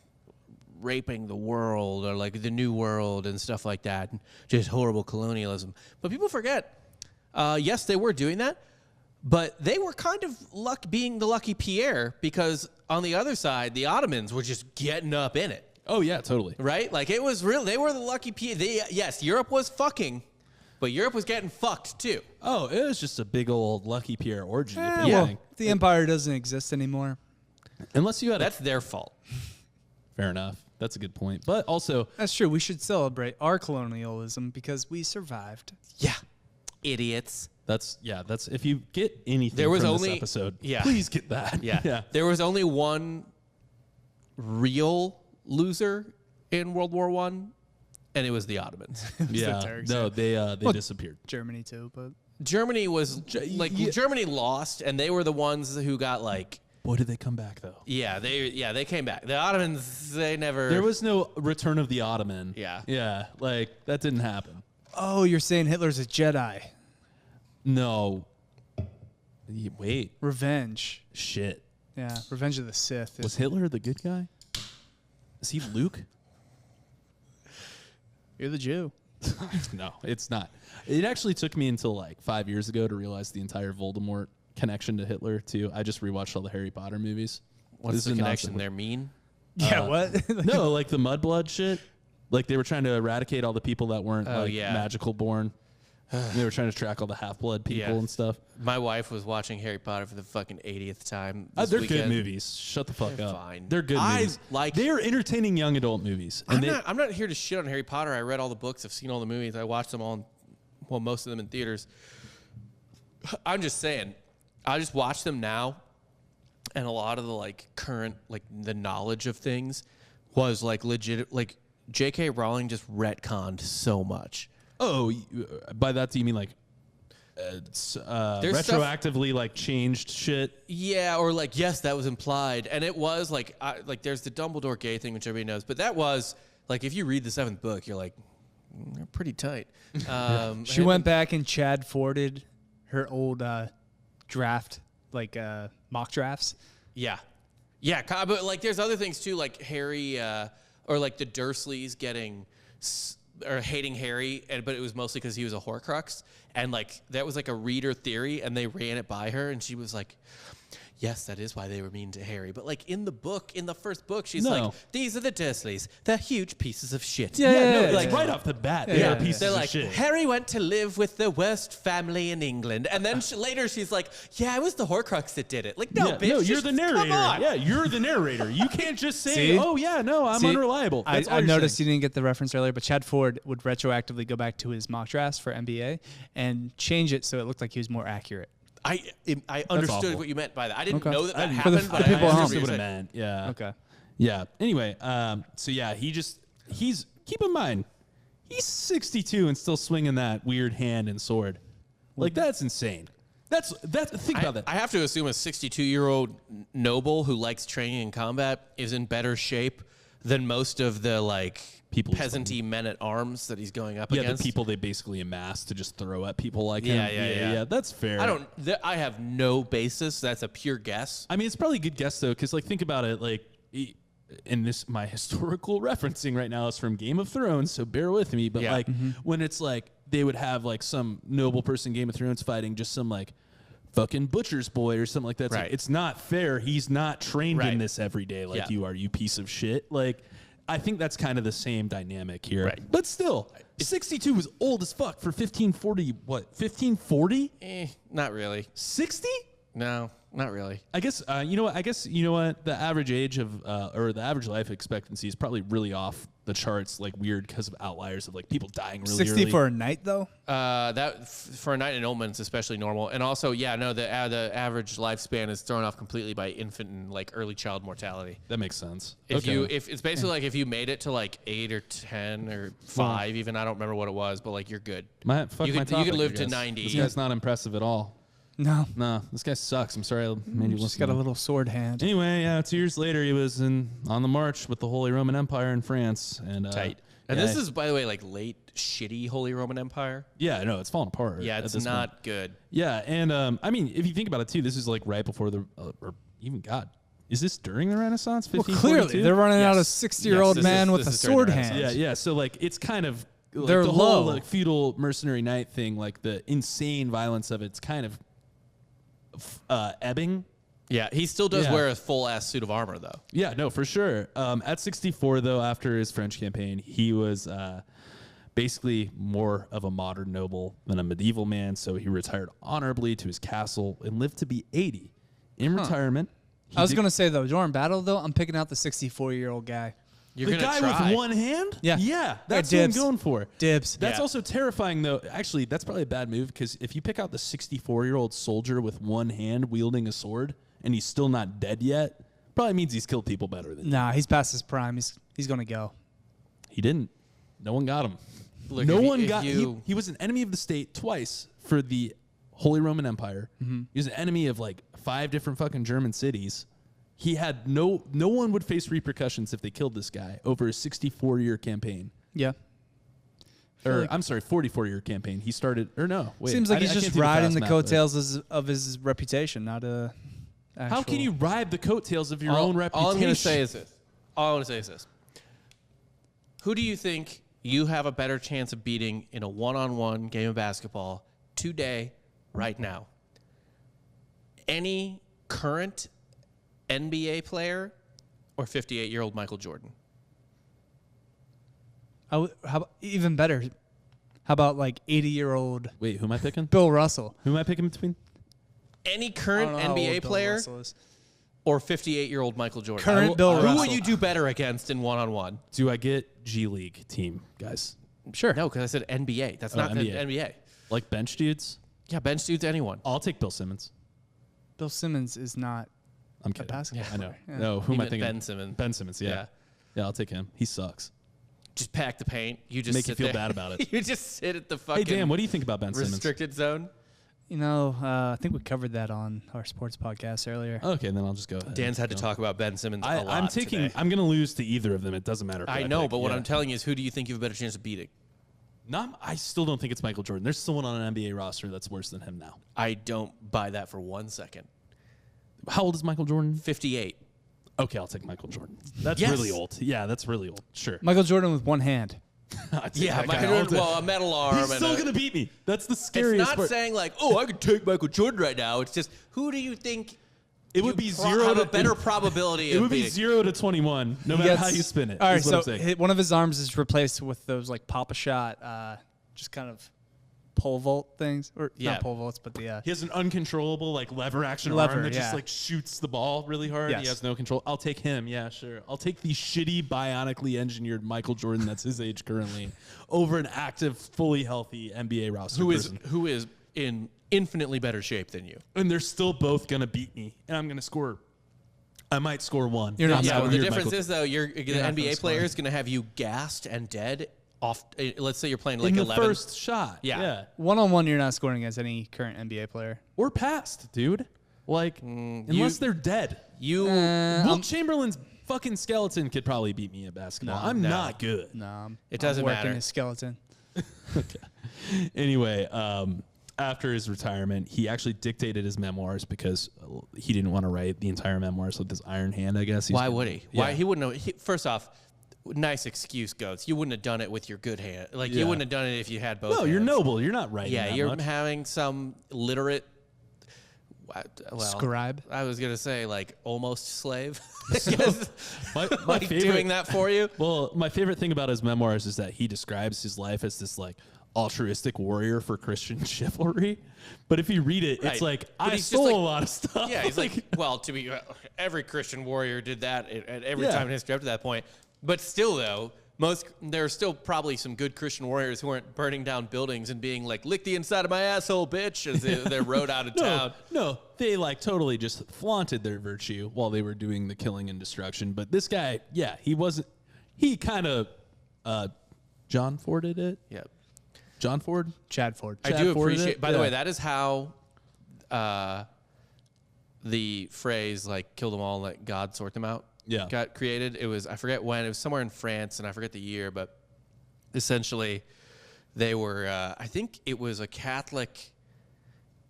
raping the world or like the new world and stuff like that. And just horrible colonialism. But people forget, yes, they were doing that. But they were kind of being the lucky Pierre because on the other side, the Ottomans were just getting up in it. Oh, yeah, totally. Right? Like, it was real. They were the lucky Pierre. Yes, Europe was fucking, but Europe was getting fucked, too. Oh, it was just a big old Lucky Pierre orgy. If Well, anything. the empire doesn't exist anymore. Unless you had That's their fault. Fair enough. That's a good point. But also, That's true. We should celebrate our colonialism because we survived. Yeah. Idiots. that's if you get anything There was from only- this episode, yeah. please get that. Yeah. yeah. There was only one real loser in World War I, and it was the Ottomans. Yeah. Turks, No, yeah. they disappeared. Germany too, but Germany was Germany lost, and they were the ones who got like Boy, did they come back though. Yeah, they came back. The Ottomans, they never. There was no Return of the Ottoman. Yeah. Yeah, like that didn't happen. Oh, you're saying Hitler's a Jedi. No. Wait. Revenge. Shit. Yeah, Revenge of the Sith. Was Hitler the good guy? Is he Luke? You're the Jew. No, it's not. It actually took me until like 5 years ago to realize the entire Voldemort connection to Hitler too. I just rewatched all the Harry Potter movies. What's This the is connection? nonsense. They're mean. Yeah, what? No, like the mudblood shit. Like they were trying to eradicate all the people that weren't magical born. They were trying to track all the half-blood people and stuff. My wife was watching Harry Potter for the fucking 80th time. They're weekend. good movies. Shut the fuck They're up. fine. They're good movies. They're entertaining young adult movies. And I'm not here to shit on Harry Potter. I read all the books. I've seen all the movies. I watched them all. Well, most of them in theaters. I'm just saying. I just watch them now, and a lot of the like current the knowledge of things was like legit. Like J.K. Rowling just retconned so much. Oh, by that do you mean like retroactively like changed shit? Yeah, or like yes, that was implied, and it was like there's the Dumbledore gay thing, which everybody knows, but that was like if you read the 7th book, you're like they're pretty tight. She went back and Chad Forded her old draft, mock drafts. Yeah, but like there's other things too, like Harry or like the Dursleys getting. Or hating Harry, but it was mostly because he was a Horcrux, and like that was like a reader theory, and they ran it by her, and she was like, "Yes, that is why they were mean to Harry." But like in the first book, she's like, "These are the Dursleys. They're huge pieces of shit." Like right off the bat, they're pieces they're of like, shit. Harry went to live with the worst family in England, and then later she's like, "Yeah, it was the Horcrux that did it." Like, no, bitch, no, you're the narrator. Come on. Yeah, you're the narrator. You can't just say, See? "Oh yeah, no, I'm unreliable." That's all I you're noticed saying. you didn't get the reference earlier, but Chad Ford would retroactively go back to his mock drafts for NBA and change it so it looked like he was more accurate. I understood awful. what you meant by that. I didn't Okay. know that For the happened, but people I at home. understood what what it you meant. Yeah. Okay. Yeah. Anyway, so yeah, he's keep in mind, he's 62 and still swinging that weird hand and sword. Like that's insane. That's think about that. I have to assume a 62-year-old noble who likes training in combat is in better shape than most of the peasanty men at arms that he's going up against. The people they basically amass to just throw at people like him. Yeah. That's fair. I have no basis. That's a pure guess. I mean, it's probably a good guess though, because think about it. My historical referencing right now is from Game of Thrones, so bear with me. But when it's they would have some noble person Game of Thrones fighting just some fucking butcher's boy or something like that. It's, it's not fair. He's not trained in this every day like you are, you piece of shit. I think that's kind of the same dynamic here. Right. But still, 62 was old as fuck for 1540. What, 1540? Not really. 60? No, not really. I guess, you know what? The average age of, or the average life expectancy is probably really off the charts, weird because of outliers of people dying really 60 early. for a night, though? For a knight in Omen, it's especially normal. And also, the average lifespan is thrown off completely by infant and early child mortality. That makes sense. If it's basically if you made it to 8 or 10 or 5, even I don't remember what it was, but you're good. You could live to 90. This guy's not impressive at all. No, this guy sucks. I'm sorry I made you listen. He's got a little sword hand. Anyway, 2 years later, he was on the march with the Holy Roman Empire in France. And tight. And this is, by the way, late shitty Holy Roman Empire. Yeah, no, it's falling apart. Yeah, it's not good. Yeah, and I mean, if you think about it too, this is right before or even God. Is this during the Renaissance? Well, clearly they're running out a 60-year-old man with a sword hand. Yeah. So it's kind of they're the low. whole feudal mercenary knight thing, the insane violence of it's kind of ebbing. Yeah, he still does wear a full-ass suit of armor, though. Yeah, no, for sure. At 64, though, after his French campaign, he was basically more of a modern noble than a medieval man, so he retired honorably to his castle and lived to be 80. In retirement... I was going to say, though, during battle, though, I'm picking out the 64-year-old guy. You're the guy try. with one hand? Yeah. That's what I'm going for. Dibs. That's also terrifying, though. Actually, that's probably a bad move, because if you pick out the 64-year-old soldier with one hand wielding a sword, and he's still not dead yet, probably means he's killed people better than you. Nah, he's past his prime. He's going to go. He didn't. No one got him. Look, He was an enemy of the state twice for the Holy Roman Empire. Mm-hmm. He was an enemy of 5 different fucking German cities. He had no one would face repercussions if they killed this guy over a 64-year campaign. Yeah. Or I'm sorry, 44-year campaign. He started, or no, wait. Seems like I he's can't just do riding fast the math, coattails of his reputation, not a. How can you ride the coattails of your all, own reputation? All I'm going to say is this. Who do you think you have a better chance of beating in a one-on-one game of basketball today, right now? Any current NBA player or 58-year-old Michael Jordan? How about, even better? How about like 80-year-old Wait, who am I picking? Bill Russell? Who am I picking between? Any current NBA player or 58-year-old Michael Jordan? Current Bill Russell. Who would you do better against in one-on-one? Do I get G League team guys? Sure. No, because I said NBA. That's not the NBA. Like bench dudes? Yeah, bench dudes, anyone. I'll take Bill Simmons. Bill Simmons is not I'm a kidding. basketball I know. player. Yeah. No, who am I Even thinking? Ben Simmons. Ben Simmons, yeah. Yeah, I'll take him. He sucks. Just pack the paint. You just Make you sit feel there. bad about it. You just sit at the Hey, fucking Dan, what do you think about Ben Simmons? restricted zone. You know, I think we covered that on our sports podcast earlier. Okay, then I'll just go ahead. Dan's had to talk about Ben Simmons a lot I'm taking. today. I'm going to lose to either of them. It doesn't matter. Who I know, pick. but what Yeah. I'm telling you is, who do you think you have a better chance of beating? I still don't think it's Michael Jordan. There's someone on an NBA roster that's worse than him now. I don't buy that for 1 second. How old is Michael Jordan? 58. Okay, I'll take Michael Jordan. That's Yes. really old. Yeah, that's really old. Sure. Michael Jordan with one hand. I'd take Yeah, that guy Michael all Jordan, day. well, a metal arm. He's and still a- going to beat me. That's the It's scariest not part. saying like, oh, I could take Michael Jordan right now. It's just, who do you think It would be zero. have to, a better probability It of would be beating? 0 to 21, no matter how you spin it. All right, is what so I'm saying. one of his arms is replaced with those like pop-a shot, just kind of pole vault things, or Yeah. not pole vaults, but the He has an uncontrollable like lever action Lever, arm that yeah. just like shoots the ball really hard. Yes. He has no control. I'll take him. Yeah, sure. I'll take the shitty bionically engineered Michael Jordan that's his age currently over an active, fully healthy NBA roster. person. who is in infinitely better shape than you. And they're still both gonna beat me, and I'm gonna score. I might score one. You're not I'm Yeah, not well, the weird, difference Michael. is though, the not gonna NBA score. player is going to have you gassed and dead off. Let's say you're playing like in the 11. first shot. Yeah. one-on-one. You're not scoring against any current NBA player. Or past, dude. Like unless they're dead. You Wilt Chamberlain's fucking skeleton could probably beat me at basketball. I'm no. not good. No, It doesn't I'm working matter. his skeleton. Anyway, after his retirement, he actually dictated his memoirs because he didn't want to write the entire memoirs with his iron hand, I guess. Why would he? Why Yeah. he wouldn't have? First off, nice excuse, Goats. You wouldn't have done it with your good hand. Like Yeah. you wouldn't have done it if you had both. No, you're hands. noble. You're not writing Yeah, that you're much. having some literate. Well, Scribe? I was gonna say like almost slave. my like favorite, doing that for you. Well, my favorite thing about his memoirs is that he describes his life as this like altruistic warrior for Christian chivalry. But if you read it, Right. it's like But I he's just stole like- a lot of stuff. Yeah, he's like, well, to be every Christian warrior did that at every Yeah. time in history up to that point. But still, though, there are still probably some good Christian warriors who weren't burning down buildings and being like, "Lick the inside of my asshole, bitch," as they rode out of town. No, they like totally just flaunted their virtue while they were doing the killing and destruction. But this guy, yeah, he wasn't. He kind of John Forded it. Yeah, John Ford. Chad Ford. I Chad do Forded appreciate. it? By the Yeah. way, that is how the phrase like "kill them all, let God sort them out" Yeah. got created. It was, I forget when, it was somewhere in France, and I forget the year, but essentially they were, I think it was a Catholic,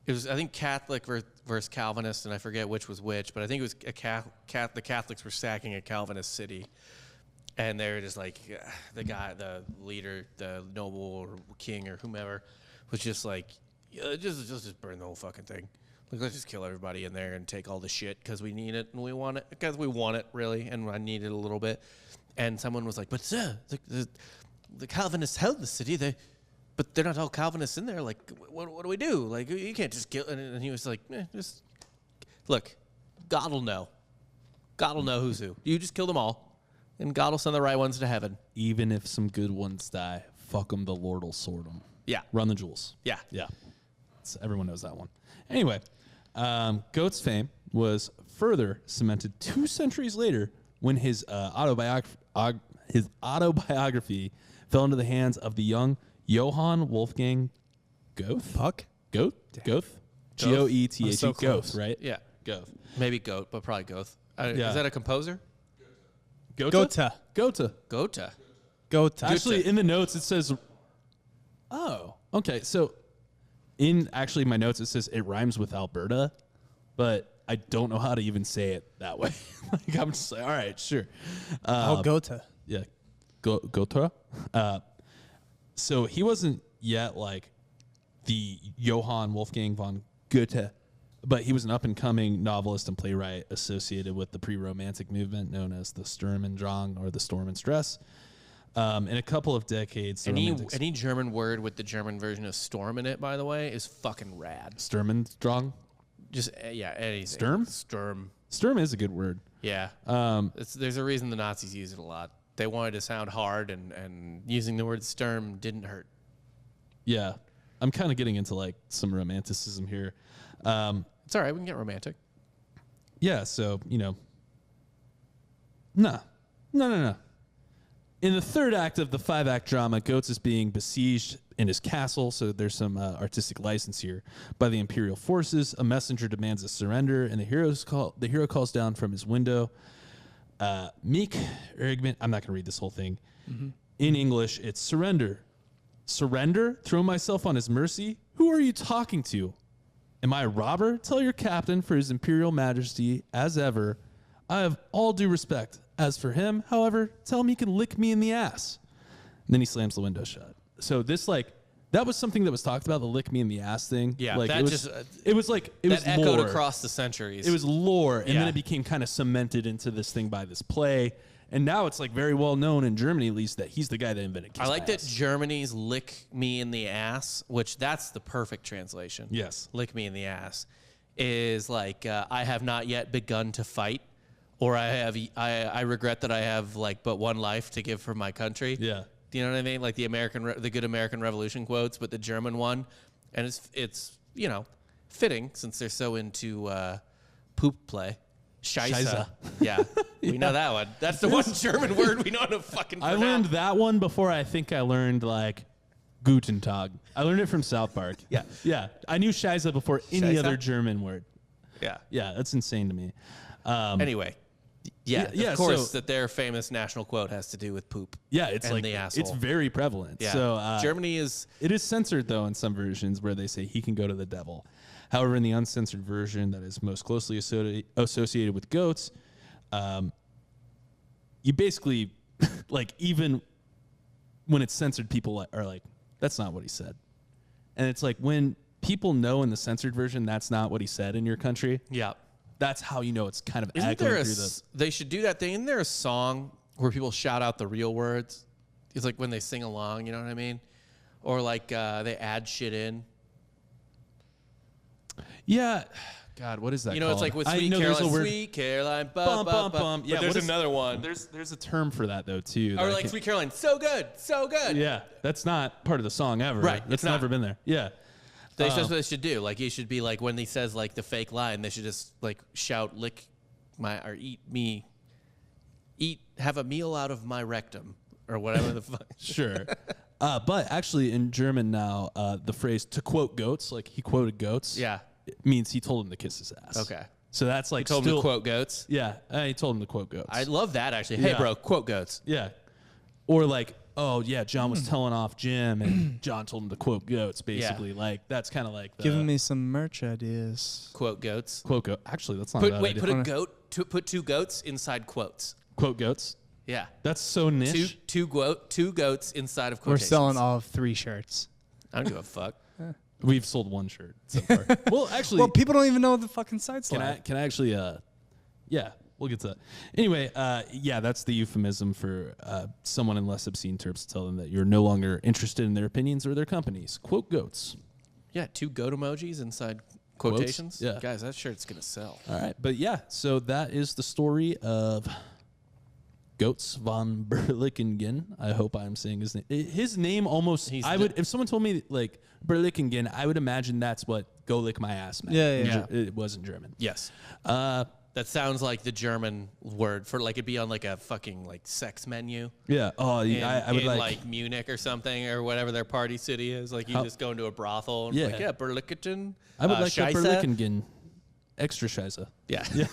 I think Catholic versus Calvinist, and I forget which was which, but I think it was the Catholics were sacking a Calvinist city. And they were just like, the guy, the leader, the noble or king or whomever was just like, yeah, just burn the whole fucking thing. Like, let's just kill everybody in there and take all the shit because we need it and we want it. Because we want it, really, and I need it a little bit. And someone was like, but sir, the Calvinists held the city. But they're not all Calvinists in there. Like, what do we do? Like, you can't just kill. And he was like, just look, God will know. God will know who's who. You just kill them all, and God will send the right ones to heaven. Even if some good ones die, fuck them. The Lord will sort them. Yeah. Run the jewels. Yeah. Yeah. Everyone knows that one. Anyway, Goat's fame was further cemented 2 centuries later when his autobiography fell into the hands of the young Johann Wolfgang Goethe. Goethe? Goethe? Goethe. I'm so Goethe, close. right? Yeah. Goethe. Maybe goat, but probably goat. Yeah. Is that a composer? Gotha. Gotha. Gotha. Actually, in the notes, it says, oh, okay. So in actually my notes, it says it rhymes with Alberta, but I don't know how to even say it that way. Like, I'm just like, all right, sure. Gotha. Yeah. Gotha. So he wasn't yet like the Johann Wolfgang von Goethe, but he was an up-and-coming novelist and playwright associated with the pre-Romantic movement known as the Sturm und Drang or the Storm and Stress. In a couple of decades, Any German word with the German version of storm in it, by the way, is fucking rad. Sturm und Drang? Just anything. Sturm? Sturm is a good word. Yeah. There's a reason the Nazis use it a lot. They wanted to sound hard, and using the word Sturm didn't hurt. Yeah. I'm kind of getting into like some romanticism here. It's all right. We can get romantic. Yeah, so, No. In the third act of the 5-act drama, Götz is being besieged in his castle, so there's some artistic license here, by the Imperial forces. A messenger demands a surrender, and the hero calls down from his window. Meek Ergman, I'm not going to read this whole thing. Mm-hmm. In English, it's surrender. Surrender? Throw myself on his mercy? Who are you talking to? Am I a robber? Tell your captain, for his Imperial Majesty, as ever, I have all due respect. As for him, however, tell him he can lick me in the ass. And then he slams the window shut. So this, that was something that was talked about, the lick me in the ass thing. Yeah, like, that it was echoed lore. across the centuries. It was lore, and Yeah. then it became kind of cemented into this thing by this play. And now it's very well known in Germany, at least, that he's the guy that invented kiss I like my that ass. Germany's lick me in the ass, which that's the perfect translation. Yes. Lick me in the ass is I have not yet begun to fight, or I regret that I have but one life to give for my country. Yeah. Do you know what I mean? Like the good American Revolution quotes, but the German one, and it's fitting since they're so into poop play. Scheiße. Yeah, we know that one. That's the one German word we know how to fucking pronounce. I learned that one before I think I learned Guten Tag. I learned it from South Park. Yeah. Yeah. I knew Scheiße before any Scheiße? other German word. Yeah. Yeah, that's insane to me. Anyway, yeah, of course, so- that their famous national quote has to do with poop. Yeah, it's and the asshole. it's very prevalent. Yeah. So Germany is. It is censored, though, in some versions where they say he can go to the devil. However, in the uncensored version that is most closely associated with Götz, you basically, even when it's censored, people are like, that's not what he said. And it's when people know in the censored version that's not what he said in your country, Yeah. that's how you know it's kind of Isn't echoing there through the... they should do that thing. Isn't there a song where people shout out the real words? It's when they sing along, you know what I mean? Or they add shit in. Yeah. God, what is that It's called? with I Sweet know there's Caroline. a word- Sweet Caroline. Bum, bum, bum. But Yeah, there's what is- another one. There's a term for that, though, too. that Or I can't- Sweet Caroline. So good. So good. Yeah, that's not part of the song ever. Right, That's it's not. never been there. Yeah. That's what they should do. He should be when he says the fake line, they should just shout, lick my, or eat me, have a meal out of my rectum, or whatever the fuck. Sure. But actually, in German now, the phrase "to quote Götz," he quoted Götz. Yeah. It means he told him to kiss his ass. Okay. So that's He told him to quote Götz. Yeah, he told him to quote Götz. I love that, actually. Hey, Yeah. bro, quote Götz. Yeah. Or oh yeah, John was telling off Jim, and John told him to quote Götz. Basically, that's kind of the Giving me some merch ideas. Quote Götz. quote Götz. Actually, that's not a bad idea. Put two goats inside quotes. Quote Götz. Yeah. That's so niche. Two goats inside of We're quotations. selling all 3 shirts. I don't give a fuck. We've sold 1 shirt so far. Well, actually, Well, people don't even know the fucking site's Can I actually, yeah, we'll get to that. Anyway, yeah, that's the euphemism for someone in less obscene terms to tell them that you're no longer interested in their opinions or their companies. Quote Götz. Yeah, 2 goat emojis inside quotations. Yeah. Guys, that shirt's going to sell. All right. But yeah, so that is the story of Götz von Berlichingen. I hope I'm saying his name. His name almost, if someone told me Berlichingen, I would imagine that's what go lick my ass meant. Yeah. It wasn't German. Yes. That sounds like the German word for it'd be on a fucking sex menu. Yeah. Oh, In, I would in Munich or something or whatever their party city is. You just go into a brothel and Yeah. Berlichingen. I would like a Scheisse. Berlichingen. Extra Scheiße. Yeah. Yeah.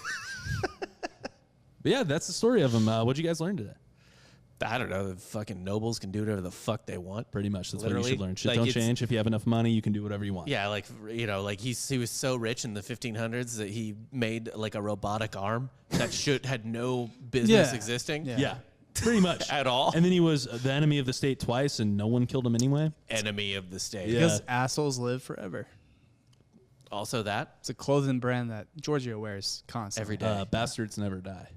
But yeah, that's the story of him. What'd you guys learn today? I don't know. The fucking nobles can do whatever the fuck they want. Pretty much. That's Literally. what you should learn. Shit Like, don't it's- change. If you have enough money, you can do whatever you want. Yeah, like, you know, like he was so rich in the 1500s that he made like a robotic arm that had no business Yeah. existing. Yeah. Pretty much. At all. And then he was the enemy of the state twice, and no one killed him anyway. Enemy of the state. Yeah. Because assholes live forever. Also that. It's a clothing brand that Giorgio wears constantly. Every day. Bastards never die.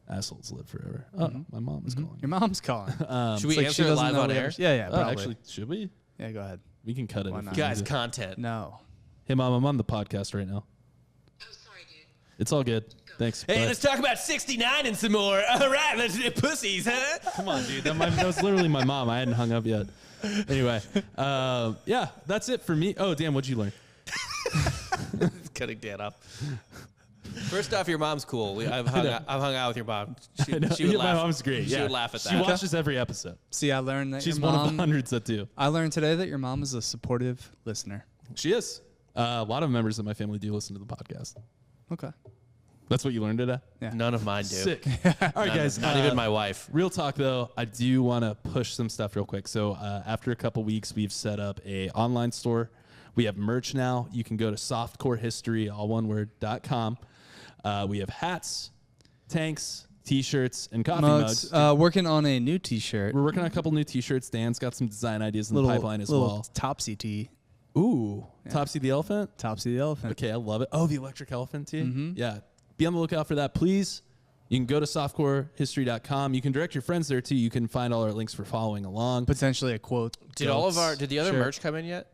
Assholes live forever. Oh, my mom is calling. Your mom's calling. Should we It's like answer she it doesn't live know on we air? ever- Yeah, Oh, probably. actually, should we? Yeah, go ahead. We can cut it. Why if not? we Guys, need to. content. No. Hey, Mom, I'm on the podcast right now. Oh, sorry, dude. It's all good. Thanks. Hey, Bye. let's talk about 69 and some more. All right, let's do pussies, huh? Come on, dude. That was literally my mom. I hadn't hung up yet. Anyway, yeah, that's it for me. Oh, damn, what'd you learn? Cutting Dan up. First off, your mom's cool. I've hung out with your mom. She would My laugh. mom's great. She yeah. would laugh at She that. watches every episode. See, I learned that She's your one mom. of the hundreds that do. I learned today that your mom is a supportive listener. She is. A lot of members of my family do listen to the podcast. Okay. That's what you learned today? Yeah. None of mine do. Sick. All right, guys. Not even my wife. Real talk, though, I do want to push some stuff real quick. So after a couple weeks, we've set up a online store. We have merch now. You can go to softcorehistory, all one word, .com. We have hats, tanks, T-shirts, and coffee mugs. Working on a new T-shirt. We're working on a couple new T-shirts. Dan's got some design ideas in the pipeline as little well. Topsy tee. Ooh, Topsy the elephant. Topsy the elephant. Okay, I love it. Oh, the electric elephant tee. Yeah, be on the lookout for that, please. You can go to softcorehistory.com. You can direct your friends there too. You can find all our links for following along. Potentially a quote. Did the other merch come in yet?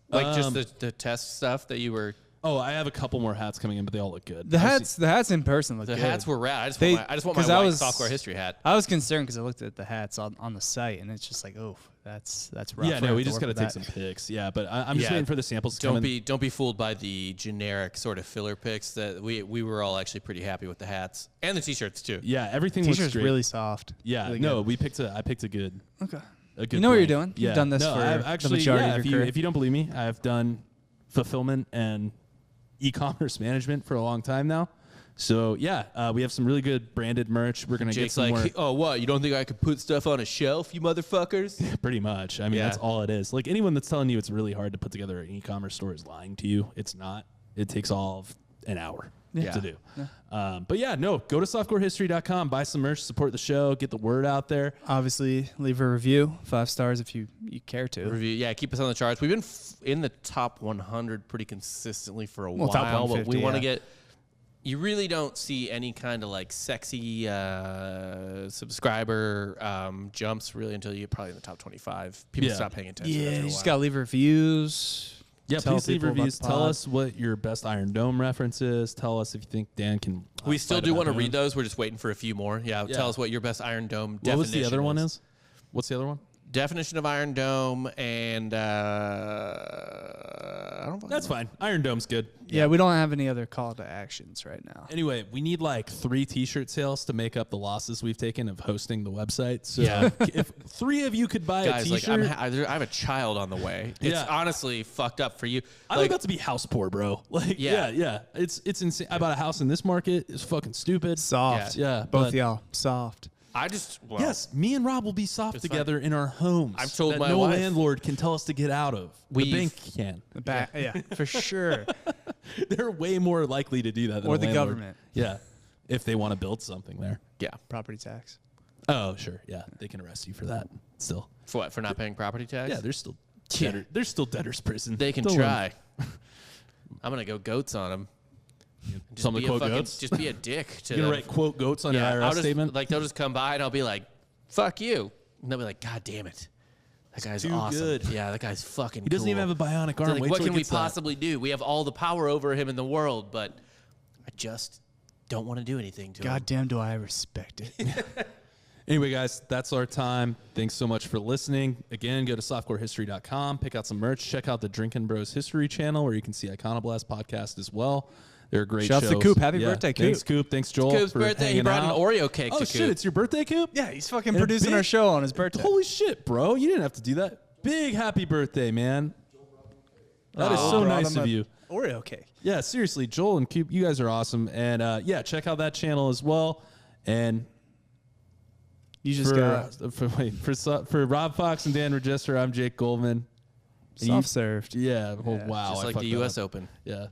Like just the test stuff that you were. Oh, I have a couple more hats coming in, but they all look good. The hats in person look The good. hats were rad. I just want my 'cause I white was- softcore history hat. I was concerned because I looked at the hats on the site and it's just like, oh, that's rough. Yeah, We're no, gonna we have just to got to work take with some pics. Yeah, but I'm just Yeah. waiting for the samples to come in. Don't be fooled by the generic sort of filler pics that we were all actually pretty happy with the hats and the t-shirts too. Yeah, everything that. looks T-shirt's great. really soft. Yeah, Really no, good. I picked a good. Okay. A good You know what you're brand. doing. You've done this for I've the actually, majority yeah, of your career. if you don't believe me, I've done fulfillment and e-commerce management for a long time now. So yeah, we have some really good branded merch. We're gonna Jake's get some more. oh, what? You don't think I could put stuff on a shelf, you motherfuckers? Pretty much. I mean, Yeah. that's all it is. Like anyone that's telling you it's really hard to put together an e-commerce store is lying to you. It's not. It takes all of an hour to do. But yeah, no, go to softcorehistory.com, buy some merch, support the show, get the word out there. Obviously, leave a review, 5 stars if you care to. Review, yeah, keep us on the charts. We've been in the top 100 pretty consistently for a Well, top while, but 150, we want to yeah. get. You really don't see any kind of like sexy subscriber jumps really until you get probably in the top 25. People Yeah. stop paying attention. Yeah, after a you just while. gotta leave reviews. Yeah, Tell please leave people about reviews. the Tell pod. us what your best Iron Dome reference is. Tell us if you think Dan can. We still fight do about want to him. read those. We're just waiting for a few more. Yeah, Yeah. tell us what your best Iron Dome What definition was the other one is? What's the other one? Definition of Iron Dome and I don't. That's fine. Iron Dome's good. Yeah, we don't have any other call to actions right now. Anyway, we need like 3 T-shirt sales to make up the losses we've taken of hosting the website. So Yeah. if 3 of you could buy Guys, a like T-shirt, I have a child on the way. It's Yeah. honestly fucked up for you. I'm Like, about to be house poor, bro. Like, Yeah. yeah. It's insane. I bought a house in this market. It's fucking stupid. Soft. Yeah, Both but- y'all. Soft. I just Yes, me and Rob will be soft It's together in our homes. I've told that my no wife- landlord can tell us to get out of. The We've- bank can. The back. Yeah, for sure. They're way more likely to do that than Or a the landlord. government. Yeah, if they want to build something there. yeah. Property tax. Oh, sure. Yeah, they can arrest you for that. Still. For what? For not paying property tax? Yeah, there's still Yeah. there's still debtors prison. They can Don't try. I'm gonna go goats on them. Some of the quote goats. Just be a dick to You're gonna them. write quote goats on your I'll IRS just, statement. like they'll just come by and I'll be like, "Fuck you," and they'll be like, "God damn it, that guy's too awesome." good. Yeah, that guy's fucking. He doesn't even have a bionic arm. Like, Wait what till he can we gets that. possibly do? We have all the power over him in the world, but I just don't want to do anything to him. God damn, do I respect it. Anyway, guys, that's our time. Thanks so much for listening. Again, go to softcorehistory.com, pick out some merch, check out the Drinkin' Bros History channel where you can see Iconoblast podcast as well. They're great Shouts to shows. Coop. Happy birthday, Coop. Thanks, Coop. Thanks, Joel. Coop's for birthday. He hanging brought out. an Oreo cake Oh, to shit. Coop. It's your birthday, Coop? Yeah, he's fucking And a producing big- our show on his birthday. Holy shit, bro. You didn't have to do that. Big happy birthday, man. That is so Brought nice him of a you. Oreo cake. Yeah, seriously, Joel and Coop, you guys are awesome. And yeah, check out that channel as well. And You just got for Rob Fox and Dan Register, I'm Jake Goldman. And soft served. Yeah. Well, wow. Just I like fucked the that U.S. up. Open. Yeah.